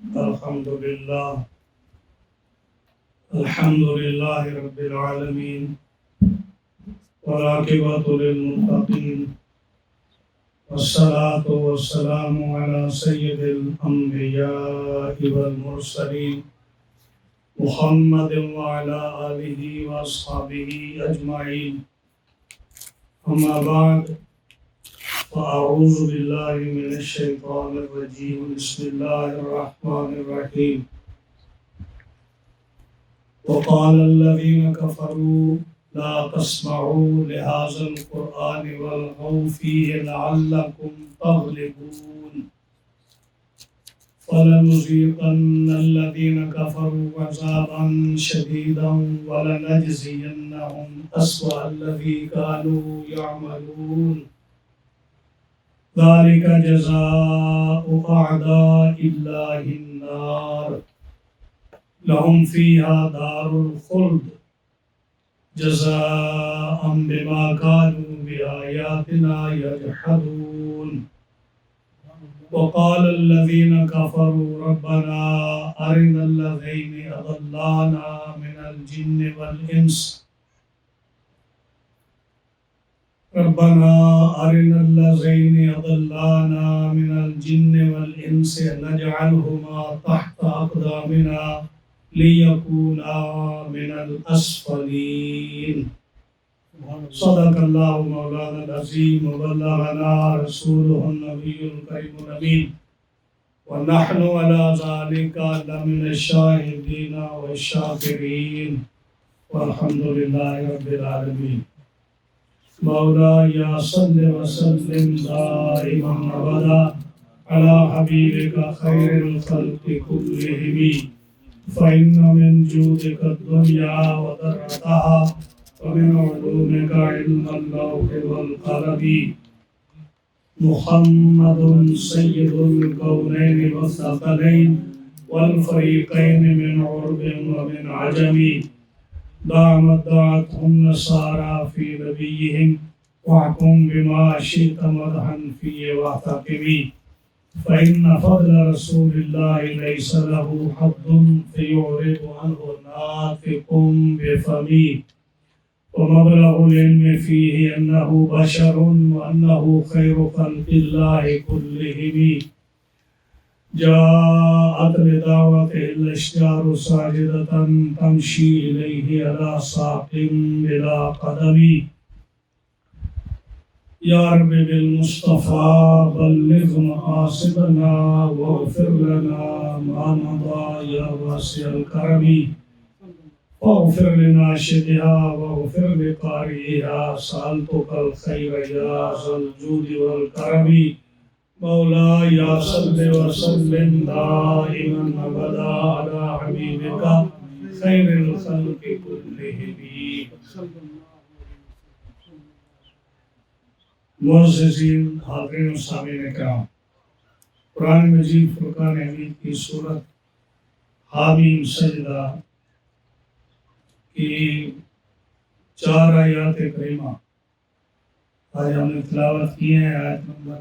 الحمد لله رب العالمين والعاقبة للمتقين والصلاة والسلام على سيد الأنبياء والمرسلين محمد وعلى آله وأصحابه أجمعين. أما بعد، فأعوذ بالله من الشيطان الرجيم. بسم الله الرحمن الرحيم. وقال الذين كفروا لا تسمعوا لهذا القرآن والغوا فيه لعلكم تغلبون. فلنذيقن الذين كفروا عذابا شديدا ولنجزينهم أسوأ الذي كانوا يعملون. ذلك جزاء أعداء الله النار لهم فيها دار الخلد جزاء بما كانوا بآياتنا يجحدون. وقال الذين كفروا ربنا أرنا الذين أضلانا من الجن والإنس ربنا أرنا الذين أضلانا من الجن والإنس نجعلهما تحت أقدامنا ليكونا من الأسفلين. صدق الله مولانا العظيم وبلغنا رسوله النبي الكريم الأمين ونحن على ذلك لمن الشاهدين والشاكرين والحمد لله رب العالمين. مولاي صل وسلم دائما أبدا على حبيبك خير الخلق كلهم فإن من جودك الدنيا وضرتها ومن علومك علم اللوح والقلم. محمد سيد الكونين والثقلين والفريقين من عرب ومن عجم. دامت دعتهم نصارى في نبيهم واحكم بما شئت مدحا فيه واحتكم. فإن فضل رسول الله ليس له حد فيعرض عنه ناطق بفمه. ومبلغ العلم فيه أنه بشر وأنه خير خلق الله كلهم. جاءت بدعوته الأشجار ساجدة تمشي إليه على ساق بلا قدم. يا رب بالمصطفى بلغ مقاصدنا واغفر لنا ما مضى يا واسع الكرم. واغفر لناشدها واغفر لقارئها سألتك الخير يا ذا الجود والكرم. مولاي صل وسلم دائما أبدا على حبيبك خير الخلق كلهم. معززین حاضرین و سامعین کرام، قرآن مجید فرقان حمید کی سورت حامیم سجدہ کی 4 آیات کریمہ آج ہم نے تلاوت کی ہیں. آیت نمبر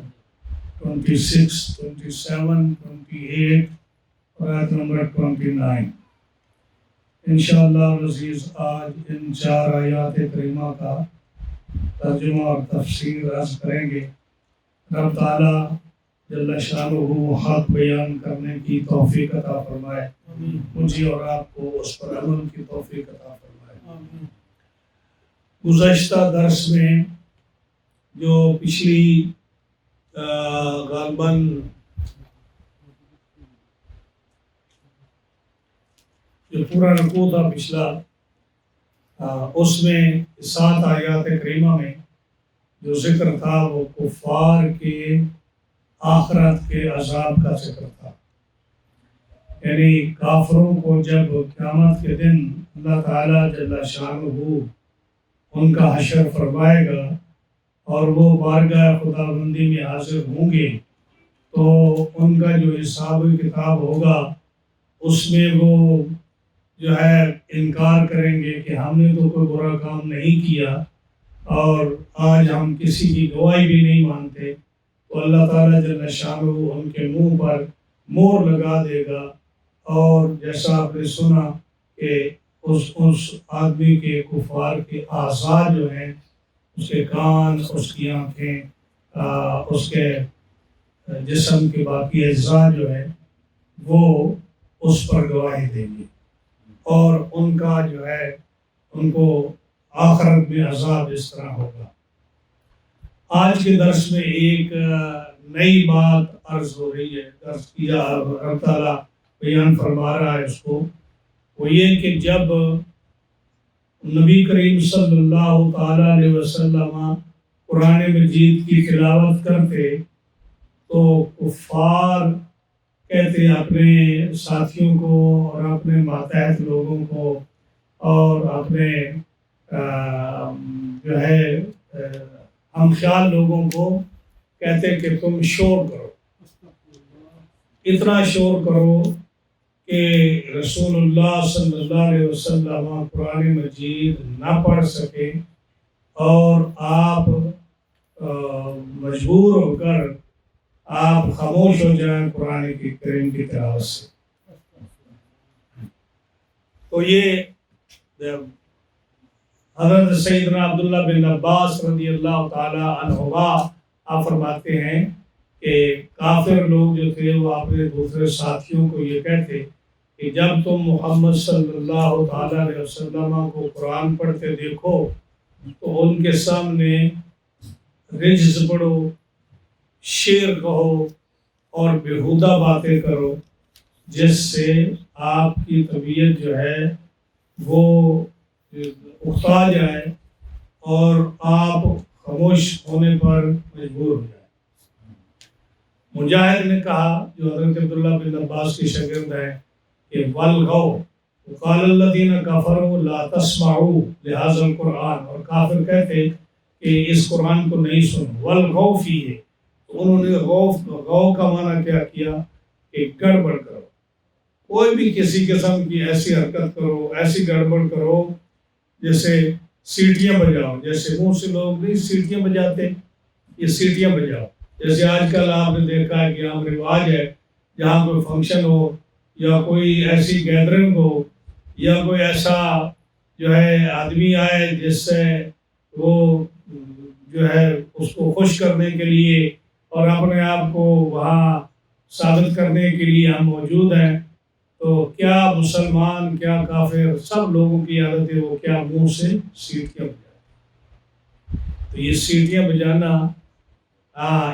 26, 27, 28 اور آیت نمبر 29. انشاءاللہ العزیز آج ان 4 آیات کریمہ کا ترجمہ اور تفسیر عرض کریں گے. رب تعالیٰ جل شانہ حق بیان کرنے کی توفیق عطا فرمائے. مجھے اور آپ کو اس پر عمل کی توفیق عطا فرمائے. گزشتہ درس میں جو پچھلی غالباً جو پورا رکوع تھا پچھلا، اس میں 7 آیات کریمہ میں جو ذکر تھا وہ کفار کے آخرت کے عذاب کا ذکر تھا. یعنی کافروں کو جب قیامت کے دن اللہ تعالیٰ جل شانہ ان کا حشر فرمائے گا اور وہ بارگاہ خدا بندی میں حاضر ہوں گے تو ان کا جو حساب کتاب ہوگا اس میں وہ جو ہے انکار کریں گے کہ ہم نے تو کوئی برا کام نہیں کیا اور آج ہم کسی کی گواہی بھی نہیں مانتے. تو اللہ تعالیٰ جل شانہ ان کے منہ پر مور لگا دے گا، اور جیسا آپ نے سنا کہ اس آدمی کے کفار کے اعضاء جو ہیں، اس کے کان، اس کی آنکھیں، اس کے جسم کے باقی اجزاء جو ہے وہ اس پر گواہی دیں گے، اور ان کا جو ہے ان کو آخرت میں عذاب اس طرح ہوگا۔ آج کے درس میں ایک نئی بات عرض ہو رہی ہے، درس کیا اللہ تعالیٰ بیان فرما رہا ہے اس کو، وہ یہ کہ جب نبی کریم صلی اللہ تعالیٰ علیہ وسلم قرآن مجید کی تلاوت کرتے تو کفار کہتے اپنے ساتھیوں کو اور اپنے ماتحت لوگوں کو اور اپنے جو ہے ہم خیال لوگوں کو کہتے کہ تم شور کرو، اتنا شور کرو کہ رسول اللہ صلی اللہ علیہ وسلم قرآن مجید نہ پڑھ سکے، اور آپ مجبور ہو کر آپ خاموش ہو جائیں قرآن کی کریم کی تلاوت سے۔ تو یہ حضرت سیدنا عبداللہ بن عباس رضی اللہ تعالیٰ عنہما آپ فرماتے ہیں کہ کافر لوگ جو تھے وہ اپنے دوسرے ساتھیوں کو یہ کہتے کہ جب تم محمد صلی اللہ تعالیٰ علیہ وسلم کو قرآن پڑھتے دیکھو تو ان کے سامنے رجز پڑھو، شعر کہو اور بیہودہ باتیں کرو، جس سے آپ کی طبیعت جو ہے وہ اکتا جائے اور آپ خاموش ہونے پر مجبور ہو جائیں۔ مجاہد نے کہا، جو حضرت عبداللہ بن عباس کی شاگرد ہے، کہ وَالْغَوْ وَقَالَ الَّذِينَ كَفَرُوا لَا تَسْمَعُوا لِهَذَا الْقُرْآنِ، اور کافر کہتے کہ اس قرآن کو نہیں سنو، وَالْغَوْ فِيهِ، تو انہوں نے غو کا معنی کیا کیا کہ گڑبڑ کرو، کوئی بھی کسی قسم کی ایسی حرکت کرو، ایسی گڑبڑ کرو جیسے سیٹیاں بجاؤ، جیسے منہ سے لوگ نہیں سیٹیاں بجاتے، یہ سیٹیاں بجاؤ۔ جیسے آج کل آپ نے دیکھا ہے کہ عام رواج ہے، جہاں کوئی فنکشن ہو یا کوئی ایسی گیدرنگ ہو یا کوئی ایسا جو ہے آدمی آئے جس سے وہ جو ہے اس کو خوش کرنے کے لیے اور اپنے آپ کو وہاں ثابت کرنے کے لیے ہم موجود ہیں، تو کیا مسلمان کیا کافر سب لوگوں کی عادت ہے وہ کیا منہ سے سیٹیاں بجاتے۔ تو یہ سیٹیاں بجانا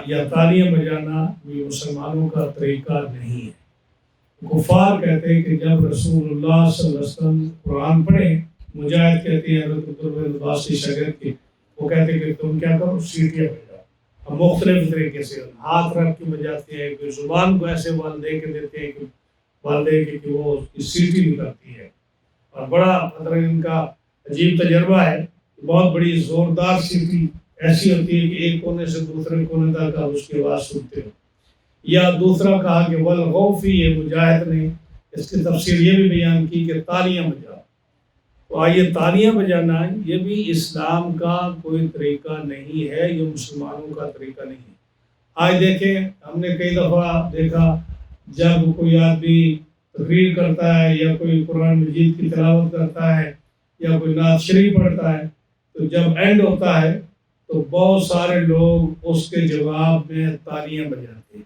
یا تالیاں بجانا یہ مسلمانوں کا طریقہ نہیں ہے۔ کفار کہتے ہیں کہ جب رسول اللہ صلی اللہ علیہ وسلم قرآن پڑھیں، مجاہد کہتے ہیں حضرت عبداللہ بن عباس کی شاگرد کی، وہ کہتے ہیں کہ تم کیا کرو، سیٹیاں بجاؤ۔ ہم مختلف طریقے سے ہاتھ رکھ کے بجاتے ہیں، کوئی زبان کو ایسے بال دے کے دیتے ہیں کہ والدے کہ وہ اس کی سیٹی نکلتی ہے، اور بڑا مطلب ان کا عجیب تجربہ ہے، بہت بڑی زوردار سیٹی ایسی ہوتی ہے کہ ایک کونے سے دوسرے کونے تک آپ اس کی آواز سنتے ہو۔ یا دوسرا کہا کہ وَالْغَوْ فِيهِ، مجاہد نے اس کی تفسیر یہ بھی بیان کی کہ تالیاں بجاؤ۔ تو آئیے تالیاں بجانا یہ بھی اسلام کا کوئی طریقہ نہیں ہے، یہ مسلمانوں کا طریقہ نہیں ہے۔ آج دیکھیں، ہم نے کئی دفعہ دیکھا جب کوئی آدمی تقریر کرتا ہے یا کوئی قرآن مجید کی تلاوت کرتا ہے یا کوئی نعت شریف پڑھتا ہے، تو جب اینڈ ہوتا ہے تو بہت سارے لوگ اس کے جواب میں تالیاں بجاتے ہیں۔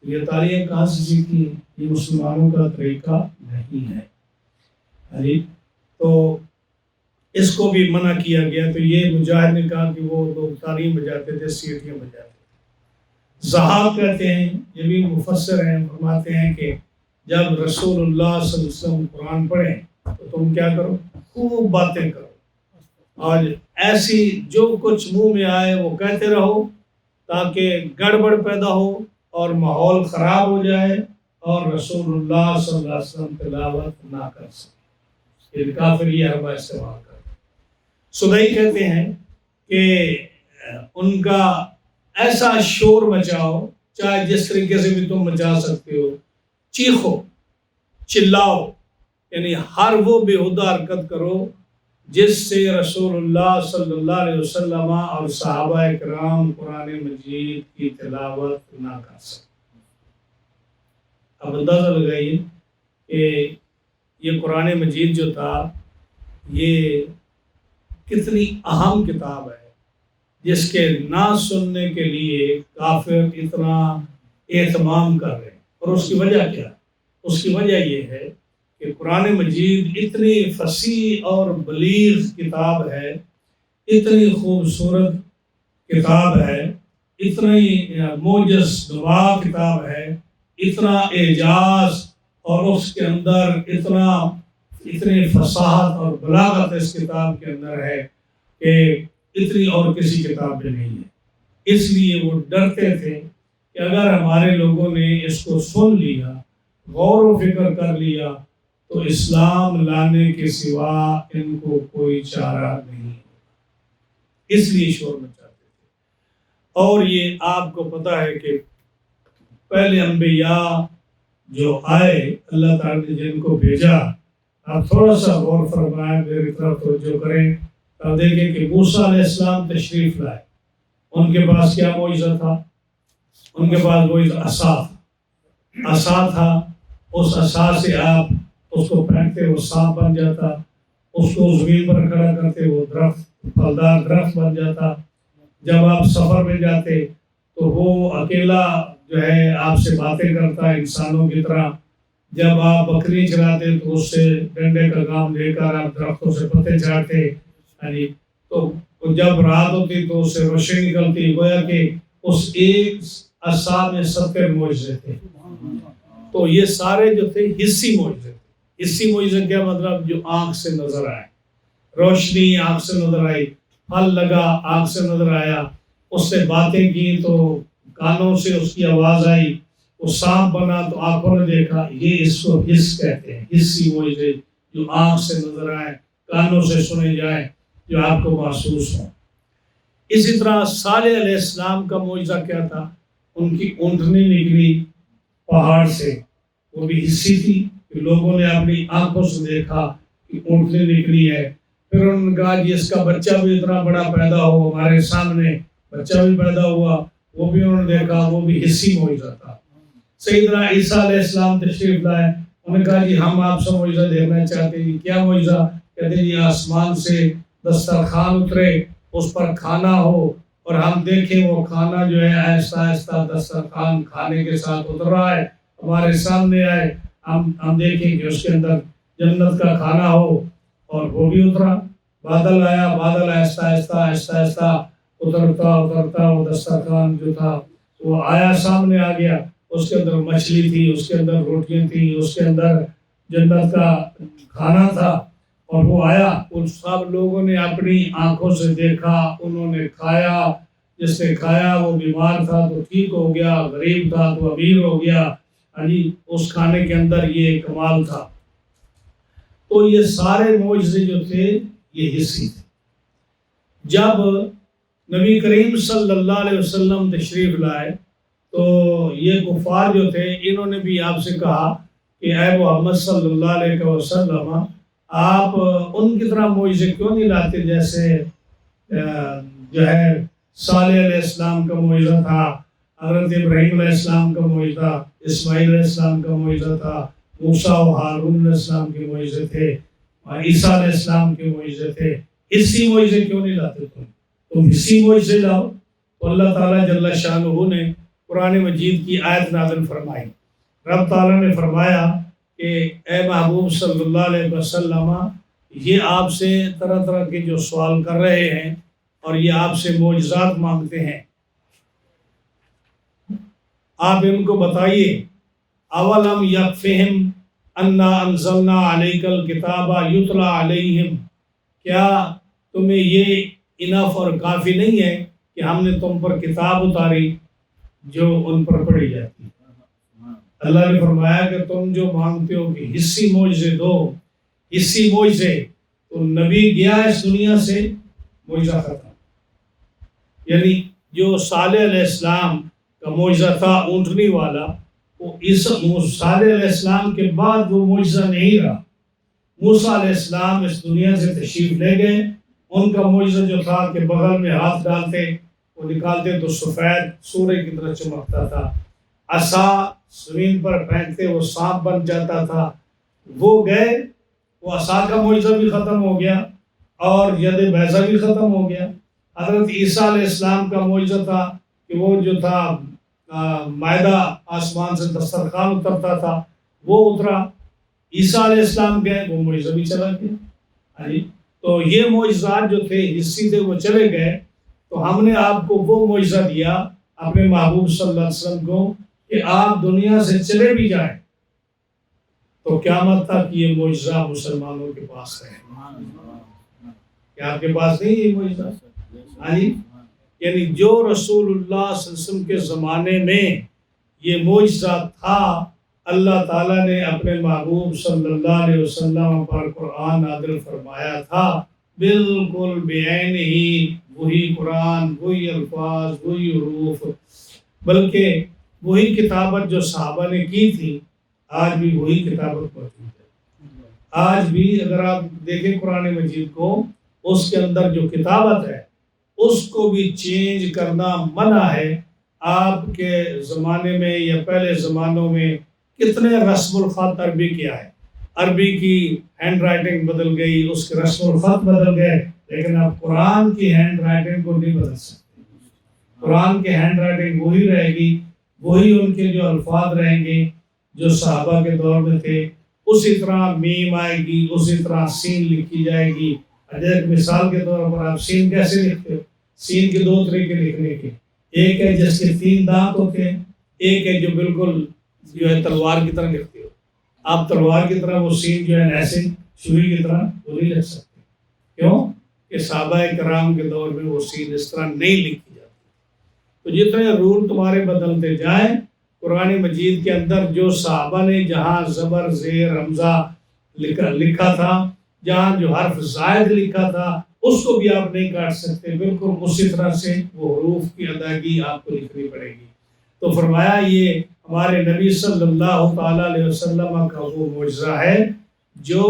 تو یہ تالیاں کہاں سے سیکھی ہیں؟ یہ مسلمانوں کا طریقہ نہیں ہے۔ تو اس کو بھی منع کیا گیا۔ تو یہ مجاہد نے کہا کہ وہ لوگ تالیاں بجاتے تھے، سیٹیاں بجاتے تھے۔ زہاق کہتے ہیں، یہ بھی مفسر ہیں، فرماتے ہیں کہ جب رسول اللہ صلی اللہ علیہ وسلم قرآن پڑھیں تو تم کیا کرو، خوب باتیں کرو، اور ایسی جو کچھ منہ میں آئے وہ کہتے رہو تاکہ گڑبڑ پیدا ہو اور ماحول خراب ہو جائے اور رسول اللہ صلی اللہ علیہ وسلم تلاوت نہ کر سکے۔ یہ کافر یہ حربہ استعمال کرتے۔ سدئی کہتے ہیں کہ ان کا ایسا شور مچاؤ، چاہے جس طریقے سے بھی تم مچا سکتے ہو، چیخو، چلاؤ، یعنی ہر وہ بےہودہ حرکت کرو جس سے رسول اللہ صلی اللہ علیہ وسلم اور صحابہ کرام قرآن مجید کی تلاوت نہ کر سکیں۔ اب اندازہ لگائیے کہ یہ قرآن مجید جو تھا یہ کتنی اہم کتاب ہے، جس کے نہ سننے کے لیے کافر اتنا اہتمام کر رہے ہیں۔ اور اس کی وجہ کیا ہے؟ اس کی وجہ یہ ہے کہ قرآن مجید اتنی فصیح اور بلیغ کتاب ہے، اتنی خوبصورت کتاب ہے، اتنی موجز نما کتاب ہے، اتنا اعجاز اور اس کے اندر اتنی فصاحت اور بلاغت اس کتاب کے اندر ہے کہ اتنی اور کسی کتاب میں نہیں ہے۔ اس لیے وہ ڈرتے تھے کہ اگر ہمارے لوگوں نے اس کو سن لیا، غور و فکر کر لیا، تو اسلام لانے کے سوا ان کو کوئی چارہ نہیں، اس لیے شور مچاتے تھے۔ اور یہ آپ کو پتہ ہے کہ پہلے انبیاء جو آئے، اللہ تعالیٰ نے جن کو بھیجا، آپ تھوڑا سا غور فرمائیں، میری طرف توجہ کریں، آپ دیکھیں کہ موسیٰ علیہ السلام تشریف لائے، ان کے پاس کیا معجزہ تھا؟ ان کے پاس وہی عصا تھا، اس عصا سے آپ اس کو پھینکتے وہ سانپ بن جاتا، اس کو زمین پر کھڑا کرتے وہ پھلدار درخت بن جاتا، جب آپ سفر میں جاتے تو وہ اکیلا جو ہے آپ سے باتیں کرتا انسانوں کی طرح، جب آپ بکری چراتے تو اس سے ڈنڈے کا کام لے کر آپ درختوں سے پتے چاٹتے، تو جب رات ہوتی تو اس سے روشنی نکلتی، گویا کہ اس ایک عصا میں 70 معجزے تھے۔ تو یہ سارے جو تھے حصی معجزے تھے۔ حصی معجزے کیا مطلب؟ جو آنکھ سے نظر آئے، روشنی آنکھ سے نظر آئی، پھل لگا آنکھ سے نظر آیا، اس سے باتیں کی تو کانوں سے اس کی آواز آئی، وہ سانپ بنا تو آنکھوں نے دیکھا۔ یہ اس کو حس کہتے ہیں، حصی معجزے، جو آنکھ سے نظر آئے، کانوں سے سنے جائیں، جو آپ کو محسوس ہوں۔ اسی طرح صالح علیہ السلام کا معجزہ کیا تھا؟ ان کی اونٹنی نکلی پہاڑ سے، وہ بھی حصی تھی کہ لوگوں نے اپنی آنکھوں سے دیکھا کہ اونٹنی نکلی ہے۔ پھر انہوں نے کہا کہ اس کا بچہ بھی اتنا بڑا پیدا ہو، ہمارے سامنے بچہ بھی پیدا ہوا، وہ بھی انہوں نے دیکھا، وہ بھی حصی معجزہ تھا۔ سیدنا عیسیٰ علیہ السلام تشریف لائے، انہوں نے کہا جی ہم آپ سے معجزہ دیکھنا چاہتے ہیں۔ کیا معجزہ؟ کہتے ہیں جی آسمان سے دسترخوان اترے، اس پر کھانا ہو اور ہم دیکھیں وہ کھانا جو ہے آہستہ آہستہ دسترخوان کھانے کے ساتھ اتر رہا ہے، ہمارے سامنے آئے، ہم دیکھیں کہ اس کے اندر جنت کا کھانا ہو، اور وہ بھی اترا۔ بادل آیا، بادل آہستہ آہستہ آہستہ آہستہ اترتا وہ دسترخوان جو تھا وہ آیا، سامنے آ گیا، اس کے اندر مچھلی تھی، اس کے اندر روٹیاں تھیں، اس کے اندر جنت کا کھانا تھا، اور وہ آیا، ان سب لوگوں نے اپنی آنکھوں سے دیکھا، انہوں نے کھایا، جس نے کھایا وہ بیمار تھا تو ٹھیک ہو گیا، غریب تھا تو امیر ہو گیا۔ اس کھانے کے اندر یہ کمال تھا۔ تو یہ سارے معجزے جو تھے یہ حصی تھے۔ جب نبی کریم صلی اللہ علیہ وسلم تشریف لائے تو یہ کفار جو تھے انہوں نے بھی آپ سے کہا کہ اے محمد صلی اللہ علیہ وسلم، آپ ان کی طرح معجزے کیوں نہیں لاتے جیسے جو ہے صالح علیہ السلام کا معجزہ تھا، حضرت ابراہیم علیہ السلام کا معجزہ، اسماعیل علیہ السلام کا معجزہ تھا، موسیٰ و ہارون علیہ السلام کے معجزے تھے، عیسیٰ علیہ السلام کے معجزے تھے، حصی معجزے کیوں نہیں لاتے تم حصی معجزے لاؤ۔ تو اللہ تعالیٰ جل شانہ نے قرآن مجید کی آیت نازل فرمائی۔ رب تعالیٰ نے فرمایا کہ اے محبوب صلی اللہ علیہ وسلم، یہ آپ سے طرح طرح کے جو سوال کر رہے ہیں اور یہ آپ سے معجزات مانگتے ہیں، آپ ان کو بتائیے اولم یکفہم انا انزلنا علیک الکتاب یتلی علیہم، کیا تمہیں یہ انف اور کافی نہیں ہے کہ ہم نے تم پر کتاب اتاری جو ان پر پڑھی جاتی ہے۔ اللہ نے فرمایا کہ تم جو مانگتے ہو کہ حصی معجزے دو، حصی معجزے، تو نبی گیا اس دنیا سے، معجزہ ختم۔ یعنی جو صالح علیہ السلام کا معجزہ تھا اونٹنی والا، وہ صالح علیہ السلام کے بعد وہ معجزہ نہیں رہا۔ موسیٰ علیہ السلام اس دنیا سے تشریف لے گئے، ان کا معجزہ جو تھا کہ بغل میں ہاتھ ڈالتے، وہ نکالتے تو سفید سورج کی طرح چمکتا تھا۔ عصا زمین پر پھینکتے وہ سانپ بن جاتا تھا، وہ گئے، وہ عصا کا معجزہ بھی ختم ہو گیا اور ید بیضا بھی ختم ہو گیا۔ حضرت عیسیٰ علیہ السلام کا معجزہ تھا کہ وہ جو تھا مائدہ آسمان سے دسترخوان اترتا تھا، وہ اترا، عیسیٰ علیہ السلام گئے، وہ معجزہ بھی چلا گیا۔ تو یہ معجزات جو تھے حصی تھے، وہ چلے گئے، تو ہم نے آپ کو وہ معجزہ دیا اپنے محبوب صلی اللہ علیہ وسلم کو کہ آپ دنیا سے چلے بھی جائیں تو قیامت تک یہ معجزہ مسلمانوں کے پاس ہے۔ کیا آپ کے پاس نہیں یہ معجزہ؟ یعنی جو رسول اللہ صلی اللہ علیہ وسلم کے زمانے میں یہ معجزہ تھا، اللہ تعالیٰ نے اپنے محبوب صلی اللہ علیہ وسلم پر قرآن نازل فرمایا تھا، بالکل بعین ہی وہی قرآن، وہی الفاظ، وہی حروف، بلکہ وہی کتابت جو صحابہ نے کی تھی، آج بھی وہی کتابت موجود ہے۔ آج بھی اگر آپ دیکھیں قرآن مجید کو، اس کے اندر جو کتابت ہے اس کو بھی چینج کرنا منع ہے۔ آپ کے زمانے میں یا پہلے زمانوں میں کتنے رسم الخط عربی کیا ہے، عربی کی ہینڈ رائٹنگ بدل گئی، اس کے رسم الخط بدل گئے، لیکن آپ قرآن کی ہینڈ رائٹنگ کو نہیں بدل سکتے۔ قرآن کی ہینڈ رائٹنگ وہی رہے گی، وہی ان کے جو الفاظ رہیں گے جو صحابہ کے دور میں تھے، اسی طرح میم آئے گی، اسی طرح سین لکھی جائے گی۔ ایک مثال کے طور پر آپ سین کیسے لکھتے ہو؟ سین کے دو طریقے لکھنے کے، ایک ہے جس کے 3 دانت ہوتے ہیں، ایک ہے جو بالکل جو ہے تلوار کی طرح لکھتے ہو۔ آپ تلوار کی طرح وہ سین جو ہے ایسے چھری کی طرح وہ نہیں لکھ سکتے، کیوں کہ صحابہ کرام کے دور میں وہ سین اس طرح نہیں لکھی جاتی۔ تو جتنے رول تمہارے بدلتے جائیں، قرآن مجید کے اندر جو صحابہ نے جہاں زبر زیر حمزہ لکھا تھا، جہاں جو حرف زائد لکھا تھا، اس کو بھی آپ نہیں کاٹ سکتے، بالکل اسی طرح سے وہ حروف کی ادائیگی آپ کو لکھنی پڑے گی۔ تو فرمایا یہ ہمارے نبی صلی اللہ تعالیٰ علیہ وسلم کا وہ معجزہ ہے جو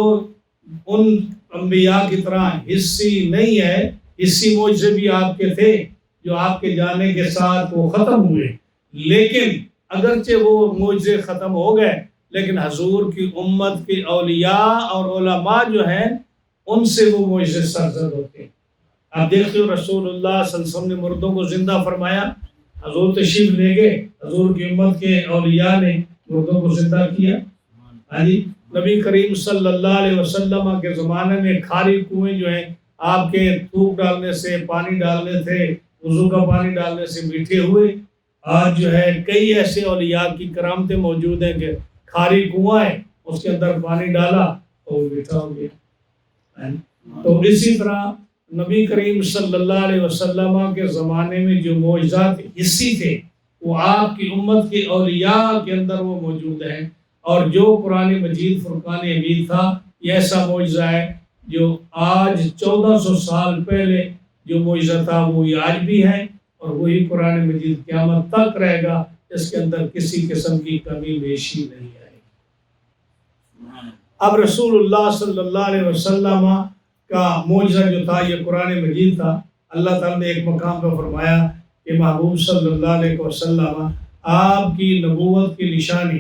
ان انبیاء کی طرح حصی نہیں ہے۔ حصی معجزے بھی آپ کے تھے جو آپ کے جانے کے ساتھ وہ ختم ہوئے، لیکن اگرچہ وہ معجزے ختم ہو گئے، لیکن حضور کی امت کے اولیاء اور علماء جو ہیں ان سے وہ معجزے سرزد ہوتے ہیں۔ آپ دیکھتے ہو رسول اللہ صلی اللہ علیہ وسلم نے مردوں کو زندہ فرمایا، حضور تشریف لے گئے، حضور کی امت کے اولیاء نے مردوں کو زندہ کیا۔ نبی کریم صلی اللہ علیہ وسلم کے زمانے میں کھاری کنویں جو ہیں آپ کے تھوک ڈالنے سے، پانی ڈالنے سے، وضو کا پانی ڈالنے سے میٹھے ہوئے۔ آج جو ہے کئی ایسے اولیاء کی کرامتیں موجود ہیں کہ کھاری کنواں ہے، اس کے اندر پانی ڈالا تو وہ میٹھا ہو گیا۔ تو اسی طرح نبی کریم صلی اللہ علیہ وسلم کے زمانے میں جو معجزات حصی تھے وہ آپ کی امت کے اولیاء کے اندر وہ موجود ہیں، اور جو قرآن مجید فرقان حمید تھا یہ ایسا معجزہ ہے جو آج 1400 سال پہلے جو معجزہ تھا وہ آج بھی ہے، اور وہی قرآن مجید قیامت تک رہے گا، اس کے اندر کسی قسم کی کمی بیشی نہیں آئے گی۔ اب رسول اللہ صلی اللہ علیہ وسلم کا معجزہ جو تھا یہ قرآن مجید تھا۔ اللہ تعالیٰ نے ایک مقام پر فرمایا کہ محبوب صلی اللہ علیہ وسلم آپ کی نبوت کی نشانی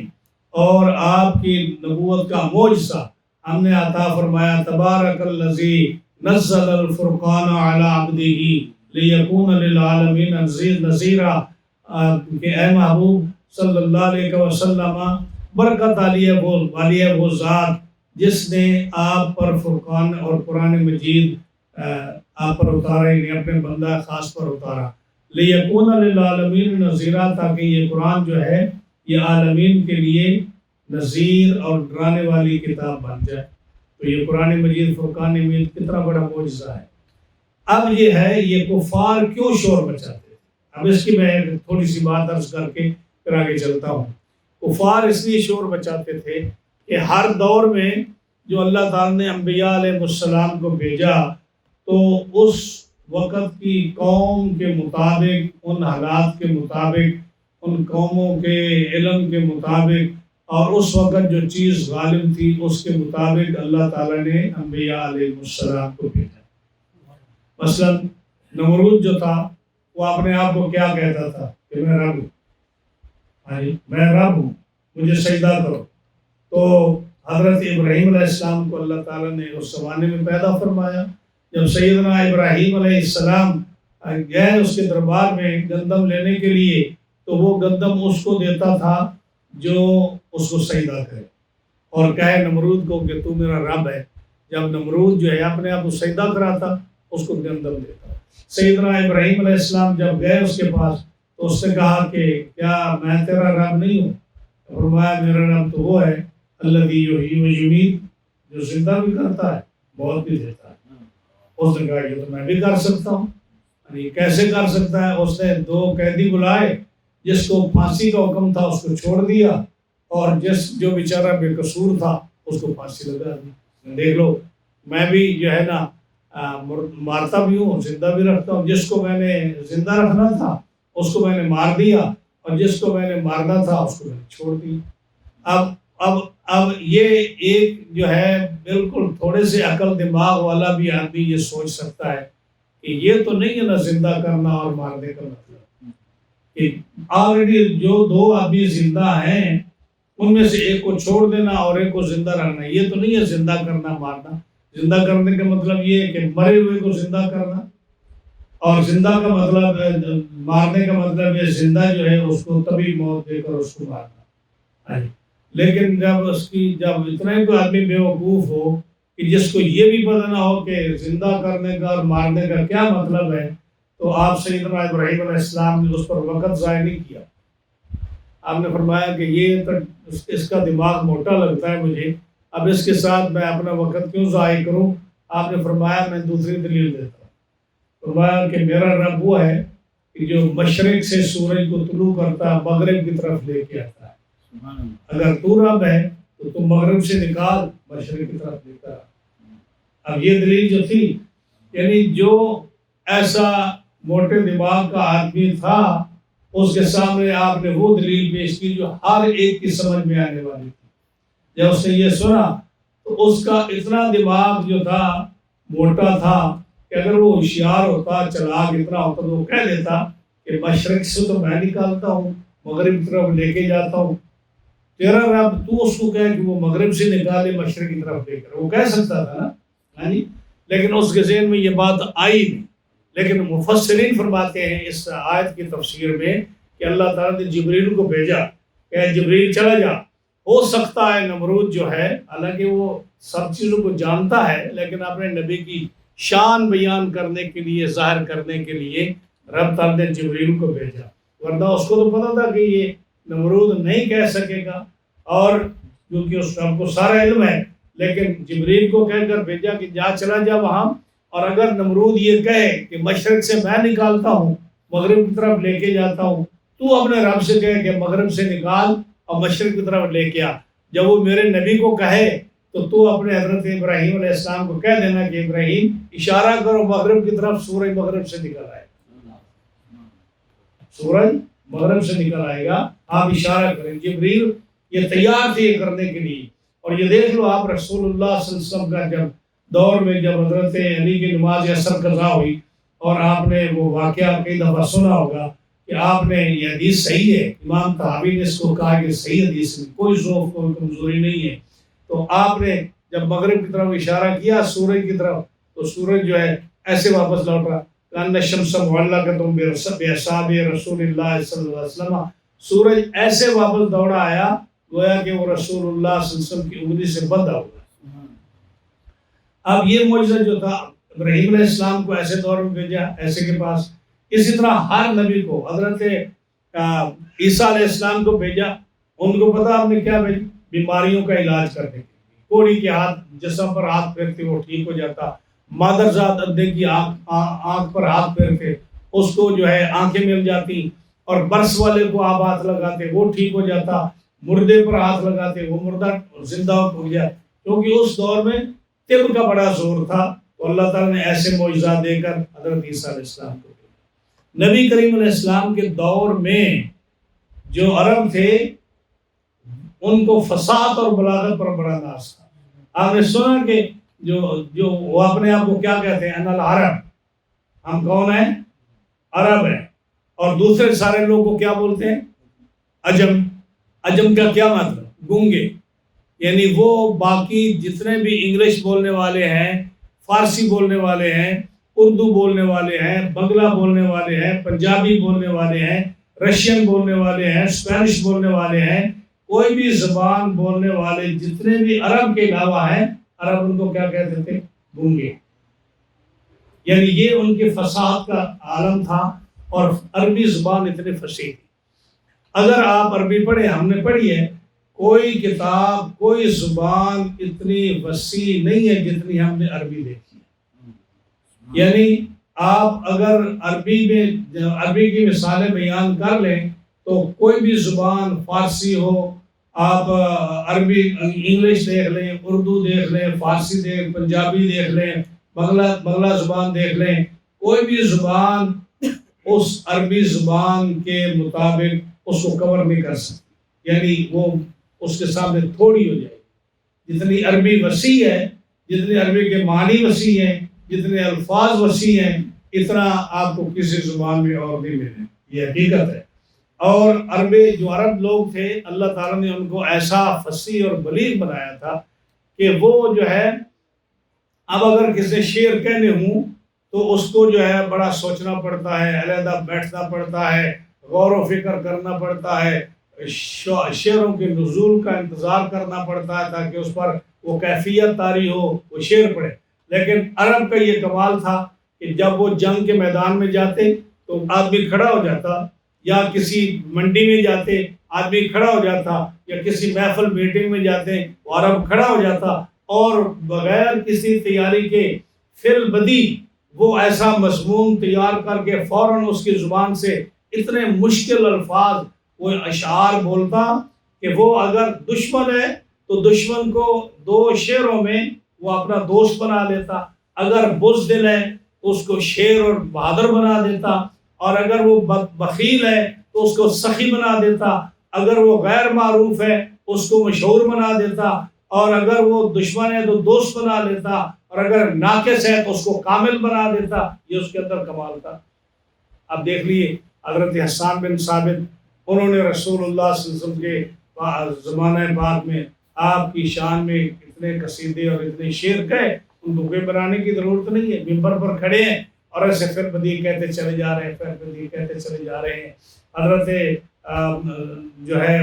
اور آپ کی نبوت کا معجزہ ہم نے عطا فرمایا، تبارک الذی نزل الفرقان علی عبدہ لیکون للعالمین نذیرا، کہ اے محبوب صلی اللہ علیہ وسلم برکت والی ہے وہ ذات جس نے آپ پر فرقان اور قرآن مجید آپ پر اتارا، یعنی اپنے بندہ خاص پر اتارا، لیکون للعالمین نذیرا، تاکہ یہ قرآن جو ہے یہ عالمین کے لیے نذیر اور ڈرانے والی کتاب بن جائے۔ تو یہ قرآن مجید فرقان حمید کتنا بڑا معجزہ ہے۔ اب یہ ہے یہ کفار کیوں شور مچاتے ہیں، اب اس کی میں تھوڑی سی بات عرض کر کے پھر آگے چلتا ہوں۔ کفار اس لیے شور مچاتے تھے کہ ہر دور میں جو اللہ تعالیٰ نے انبیاء علیہ السلام کو بھیجا تو اس وقت کی قوم کے مطابق، ان حالات کے مطابق، ان قوموں کے علم کے مطابق اور اس وقت جو چیز غالب تھی اس کے مطابق اللہ تعالیٰ نے انبیاء علیہ السلام کو بھیجا۔ مثلا نمرود جو تھا وہ اپنے آپ کو کیا کہتا تھا کہ میں رب ہوں، میں رب ہوں، مجھے سجدہ کرو۔ تو حضرت ابراہیم علیہ السلام کو اللہ تعالیٰ نے اس زمانے میں پیدا فرمایا۔ جب سیدنا ابراہیم علیہ السلام گئے اس کے دربار میں گندم لینے کے لیے، تو وہ گندم اس کو دیتا تھا جو اس کو سجدہ کرے اور کہے نمرود کو کہ تو میرا رب ہے۔ جب نمرود جو ہے اپنے آپ کو سجدہ کراتا، اس کو گندم دیتا۔ سیدنا ابراہیم علیہ السلام جب گئے اس کے پاس تو اس نے کہا کہ کیا میں تیرا رب نہیں ہوں؟ فرمایا میرا رب تو وہ ہے الذی یحیی و یمیت، جو زندہ بھی کرتا ہے موت بھی دیتا ہے۔ اس نے کہا یہ تو میں بھی کر سکتا ہوں۔ کیسے کر سکتا ہے؟ اس نے 2 قیدی بلائے، جس کو پھانسی کا حکم تھا اس کو چھوڑ دیا، اور جو بیچارہ بے قصور تھا اس کو پھانسی لگا دی۔ دیکھ لو، میں بھی جو ہے نا مارتا بھی ہوں، زندہ بھی رکھتا ہوں۔ جس کو میں نے زندہ رکھنا تھا اس کو میں نے مار دیا، اور جس کو میں نے مارنا تھا اس کو میں نے چھوڑ دیا۔ اب یہ ایک جو ہے بالکل تھوڑے سے عقل دماغ والا بھی آدمی یہ سوچ سکتا ہے کہ یہ تو نہیں ہے نا زندہ کرنا اور مارنے کا مطلب، کہ آلریڈی جو 2 آدمی زندہ ہیں ان میں سے ایک کو چھوڑ دینا اور ایک کو زندہ رکھنا، یہ تو نہیں ہے زندہ کرنا مارنا۔ زندہ کرنے کا مطلب یہ ہے کہ مرے ہوئے کو زندہ کرنا، اور زندہ کا مطلب مارنے کا مطلب ہے زندہ جو ہے اس کو تبھی موت دے کر اس کو مارنا۔ لیکن جب اتنا ہی کوئی آدمی بے وقوف ہو کہ جس کو یہ بھی پتہ نہ ہو کہ زندہ کرنے کا اور مارنے کا کیا مطلب ہے، تو آپ سیدنا ابراہیم علیہ السلام نے اس پر وقت ضائع نہیں کیا۔ آپ نے فرمایا کہ یہ اس کا دماغ موٹا لگتا ہے مجھے، اب اس کے ساتھ میں اپنا وقت کیوں ضائع کروں؟ آپ نے فرمایا میں دوسری دلیل دیتا ہوں۔ فرمایا کہ میرا رب وہ ہے کہ جو مشرق سے سورج کو طلوع کرتا ہے مغرب کی طرف لے کے آتا ہے۔ اگر تو رب ہے تو تم مغرب سے نکال، مشرق کی طرف لے کر۔ اب یہ دلیل جو تھی، یعنی جو ایسا موٹے دماغ کا آدمی تھا اس کے سامنے آپ نے وہ دلیل پیش کی جو ہر ایک کی سمجھ میں آنے والی تھی۔ جب اس نے یہ سنا تو اس کا اتنا دماغ جو تھا موٹا تھا کہ اگر وہ ہوشیار ہوتا، چلاک اتنا ہوتا تو وہ کہہ دیتا کہ مشرق سے تو میں نکالتا ہوں، مغرب کی طرف لے کے جاتا ہوں، تیرا رب تو اس کو کہے کہ وہ مغرب سے نکالے مشرق کی طرف لے کر، وہ کہہ سکتا تھا نا، لیکن اس کے ذہن میں یہ بات آئی نہیں۔ لیکن مفسرین فرماتے ہیں اس آیت کی تفسیر میں کہ اللہ تعالیٰ نے جبریل کو بھیجا کہ جبریل چلا جا، ہو سکتا ہے نمرود جو ہے حالانکہ وہ سب چیزوں کو جانتا ہے لیکن اپنے نبی کی شان بیان کرنے کے لیے، ظاہر کرنے کے لیے رب تعالیٰ نے جبریل کو بھیجا، ورنہ اس کو تو پتا تھا کہ یہ نمرود نہیں کہہ سکے گا، اور کیونکہ اس رب کو سارا علم ہے، لیکن جبریل کو کہہ کر بھیجا کہ چلا جا وہاں، اور اگر نمرود یہ کہے کہ مشرق سے میں نکالتا ہوں مغرب کی طرف لے کے جاتا ہوں، تو اپنے رب سے کہے کہ مغرب سے نکال اور مشرق کی طرف لے کے آ۔ جب وہ میرے نبی کو کہے تو اپنے حضرت ابراہیم علیہ السلام کو کہہ دینا کہ ابراہیم اشارہ کرو مغرب کی طرف، سورج مغرب سے نکل آئے گا، سورج مغرب سے نکل آئے گا، آپ اشارہ کریں۔ جبریل یہ تیار تھے یہ کرنے کے لیے۔ اور یہ دیکھ لو آپ رسول اللہ صلی اللہ علیہ وسلم کا جب دور میں جب حضرت علی کی نماز عصر قضا ہوئی اور آپ نے وہ واقعہ کئی دفعہ سنا ہوگا کہ آپ نے یہ حدیث صحیح ہے، امام طحاوی نے اس کو کہا کہ صحیح حدیث میں کوئی ضعف کوئی کمزوری نہیں ہے، تو آپ نے جب مغرب کی طرف اشارہ کیا سورج کی طرف تو سورج جو ہے ایسے واپس لوٹا، کان الشمس معلقۃ باصابع رسول اللہ صلی اللہ علیہ وسلم، سورج ایسے واپس دوڑا آیا گویا کہ وہ رسول اللہ صلی اللہ علیہ وسلم کی انگلی سے بندھا ہوا۔ اب یہ معجزہ جو تھا ابراہیم علیہ السلام کو ایسے دور میں بھیجا ایسے کے پاس، اسی طرح ہر نبی کو حضرت عیسیٰ علیہ السلام کو بھیجا، ان کو پتا آپ نے کیا بھیجا؟ بیماریوں کا علاج کرنے کے لیے، کوڑی کے ہاتھ جسم پر ہاتھ پھیرتے وہ ٹھیک ہو جاتا، مادر ذات اندھے کی آنکھ پر ہاتھ پھیرتے اس کو جو ہے آنکھیں مل جاتی، اور برس والے کو آپ ہاتھ لگاتے وہ ٹھیک ہو جاتا، مردے پر ہاتھ لگاتے وہ مردہ زندہ ہو گیا، کیونکہ اس دور میں طب کا بڑا زور تھا، تو اللہ تعالیٰ نے ایسے معجزات دے کر حضرت عیسیٰ علیہ السلام کو دیا۔ نبی کریم علیہ السلام کے دور میں جو عرب تھے ان کو فصاحت اور بلاغت پر بڑا ناز تھا۔ آپ نے سنا کہ جو وہ اپنے آپ کو کیا کہتے ہیں؟ ان العرب، ہم کون ہیں؟ عرب ہیں، اور دوسرے سارے لوگ کو کیا بولتے ہیں؟ عجم۔ عجم کا کیا مطلب؟ گونگے، یعنی وہ باقی جتنے بھی انگلش بولنے والے ہیں، فارسی بولنے والے ہیں، اردو بولنے والے ہیں، بنگلہ بولنے والے ہیں، پنجابی بولنے والے ہیں، رشین بولنے والے ہیں، اسپینش بولنے والے ہیں، کوئی بھی زبان بولنے والے جتنے بھی عرب کے علاوہ ہیں، عرب ان کو کیا کہتے تھے؟ گونگے۔ یعنی یہ ان کے فصاحت کا عالم تھا، اور عربی زبان اتنی فصیح تھی۔ اگر آپ عربی پڑھیں، ہم نے پڑھی ہے، کوئی کتاب، کوئی زبان اتنی وسیع نہیں ہے جتنی ہم نے عربی دیکھی ہے۔ یعنی آپ اگر عربی کی مثالیں بیان کر لیں تو کوئی بھی زبان، فارسی ہو، آپ عربی انگلش دیکھ لیں، اردو دیکھ لیں، فارسی پنجابی دیکھ لیں، بنگلہ زبان دیکھ لیں، کوئی بھی زبان اس عربی زبان کے مطابق اس کو کور نہیں کر سکتی، یعنی وہ اس کے سامنے تھوڑی ہو جائے گی۔ جتنی عربی وسیع ہے، جتنے عربی کے معنی وسیع ہیں، جتنے الفاظ وسیع ہیں، اتنا آپ کو کسی زبان میں اور نہیں ملے، یہ حقیقت ہے۔ اور جو عرب لوگ تھے، اللہ تعالیٰ نے ان کو ایسا فصیح اور بلیغ بنایا تھا کہ وہ جو ہے، اب اگر کسی شعر کہنے ہوں تو اس کو جو ہے بڑا سوچنا پڑتا ہے، علیحدہ بیٹھنا پڑتا ہے، غور و فکر کرنا پڑتا ہے، شعروں کے نزول کا انتظار کرنا پڑتا ہے تاکہ اس پر وہ کیفیت طاری ہو، وہ شعر پڑھے۔ لیکن عرب کا یہ کمال تھا کہ جب وہ جنگ کے میدان میں جاتے تو آدمی کھڑا ہو جاتا، یا کسی منڈی میں جاتے آدمی کھڑا ہو جاتا، یا کسی محفل میٹنگ میں جاتے وہ عرب کھڑا ہو جاتا، اور بغیر کسی تیاری کے فی البدی وہ ایسا مضمون تیار کر کے فوراً اس کی زبان سے اتنے مشکل الفاظ، وہ اشعار بولتا کہ وہ اگر دشمن ہے تو دشمن کو 2 شعروں میں وہ اپنا دوست بنا لیتا، اگر بزدل ہے تو اس کو شیر اور بہادر بنا دیتا، اور اگر وہ بخیل ہے تو اس کو سخی بنا دیتا، اگر وہ غیر معروف ہے اس کو مشہور بنا دیتا، اور اگر وہ دشمن ہے تو دوست بنا لیتا، اور اگر ناقص ہے تو اس کو کامل بنا دیتا۔ یہ اس کے اندر کمال تھا۔ اب دیکھ لیے حضرت حسان بن ثابت، انہوں نے رسول اللہ صلی اللہ علیہ وسلم کے زمانہ پاک میں آپ کی شان میں اتنے قصیدے اور اتنے شعر کہے، ان کو کوئی بنانے کی ضرورت نہیں ہے، ممبر پر کھڑے ہیں اور ایسے پھر بدی کہتے چلے جا رہے ہیں، پھر بدی کہتے چلے جا رہے ہیں۔ حضرت جو ہے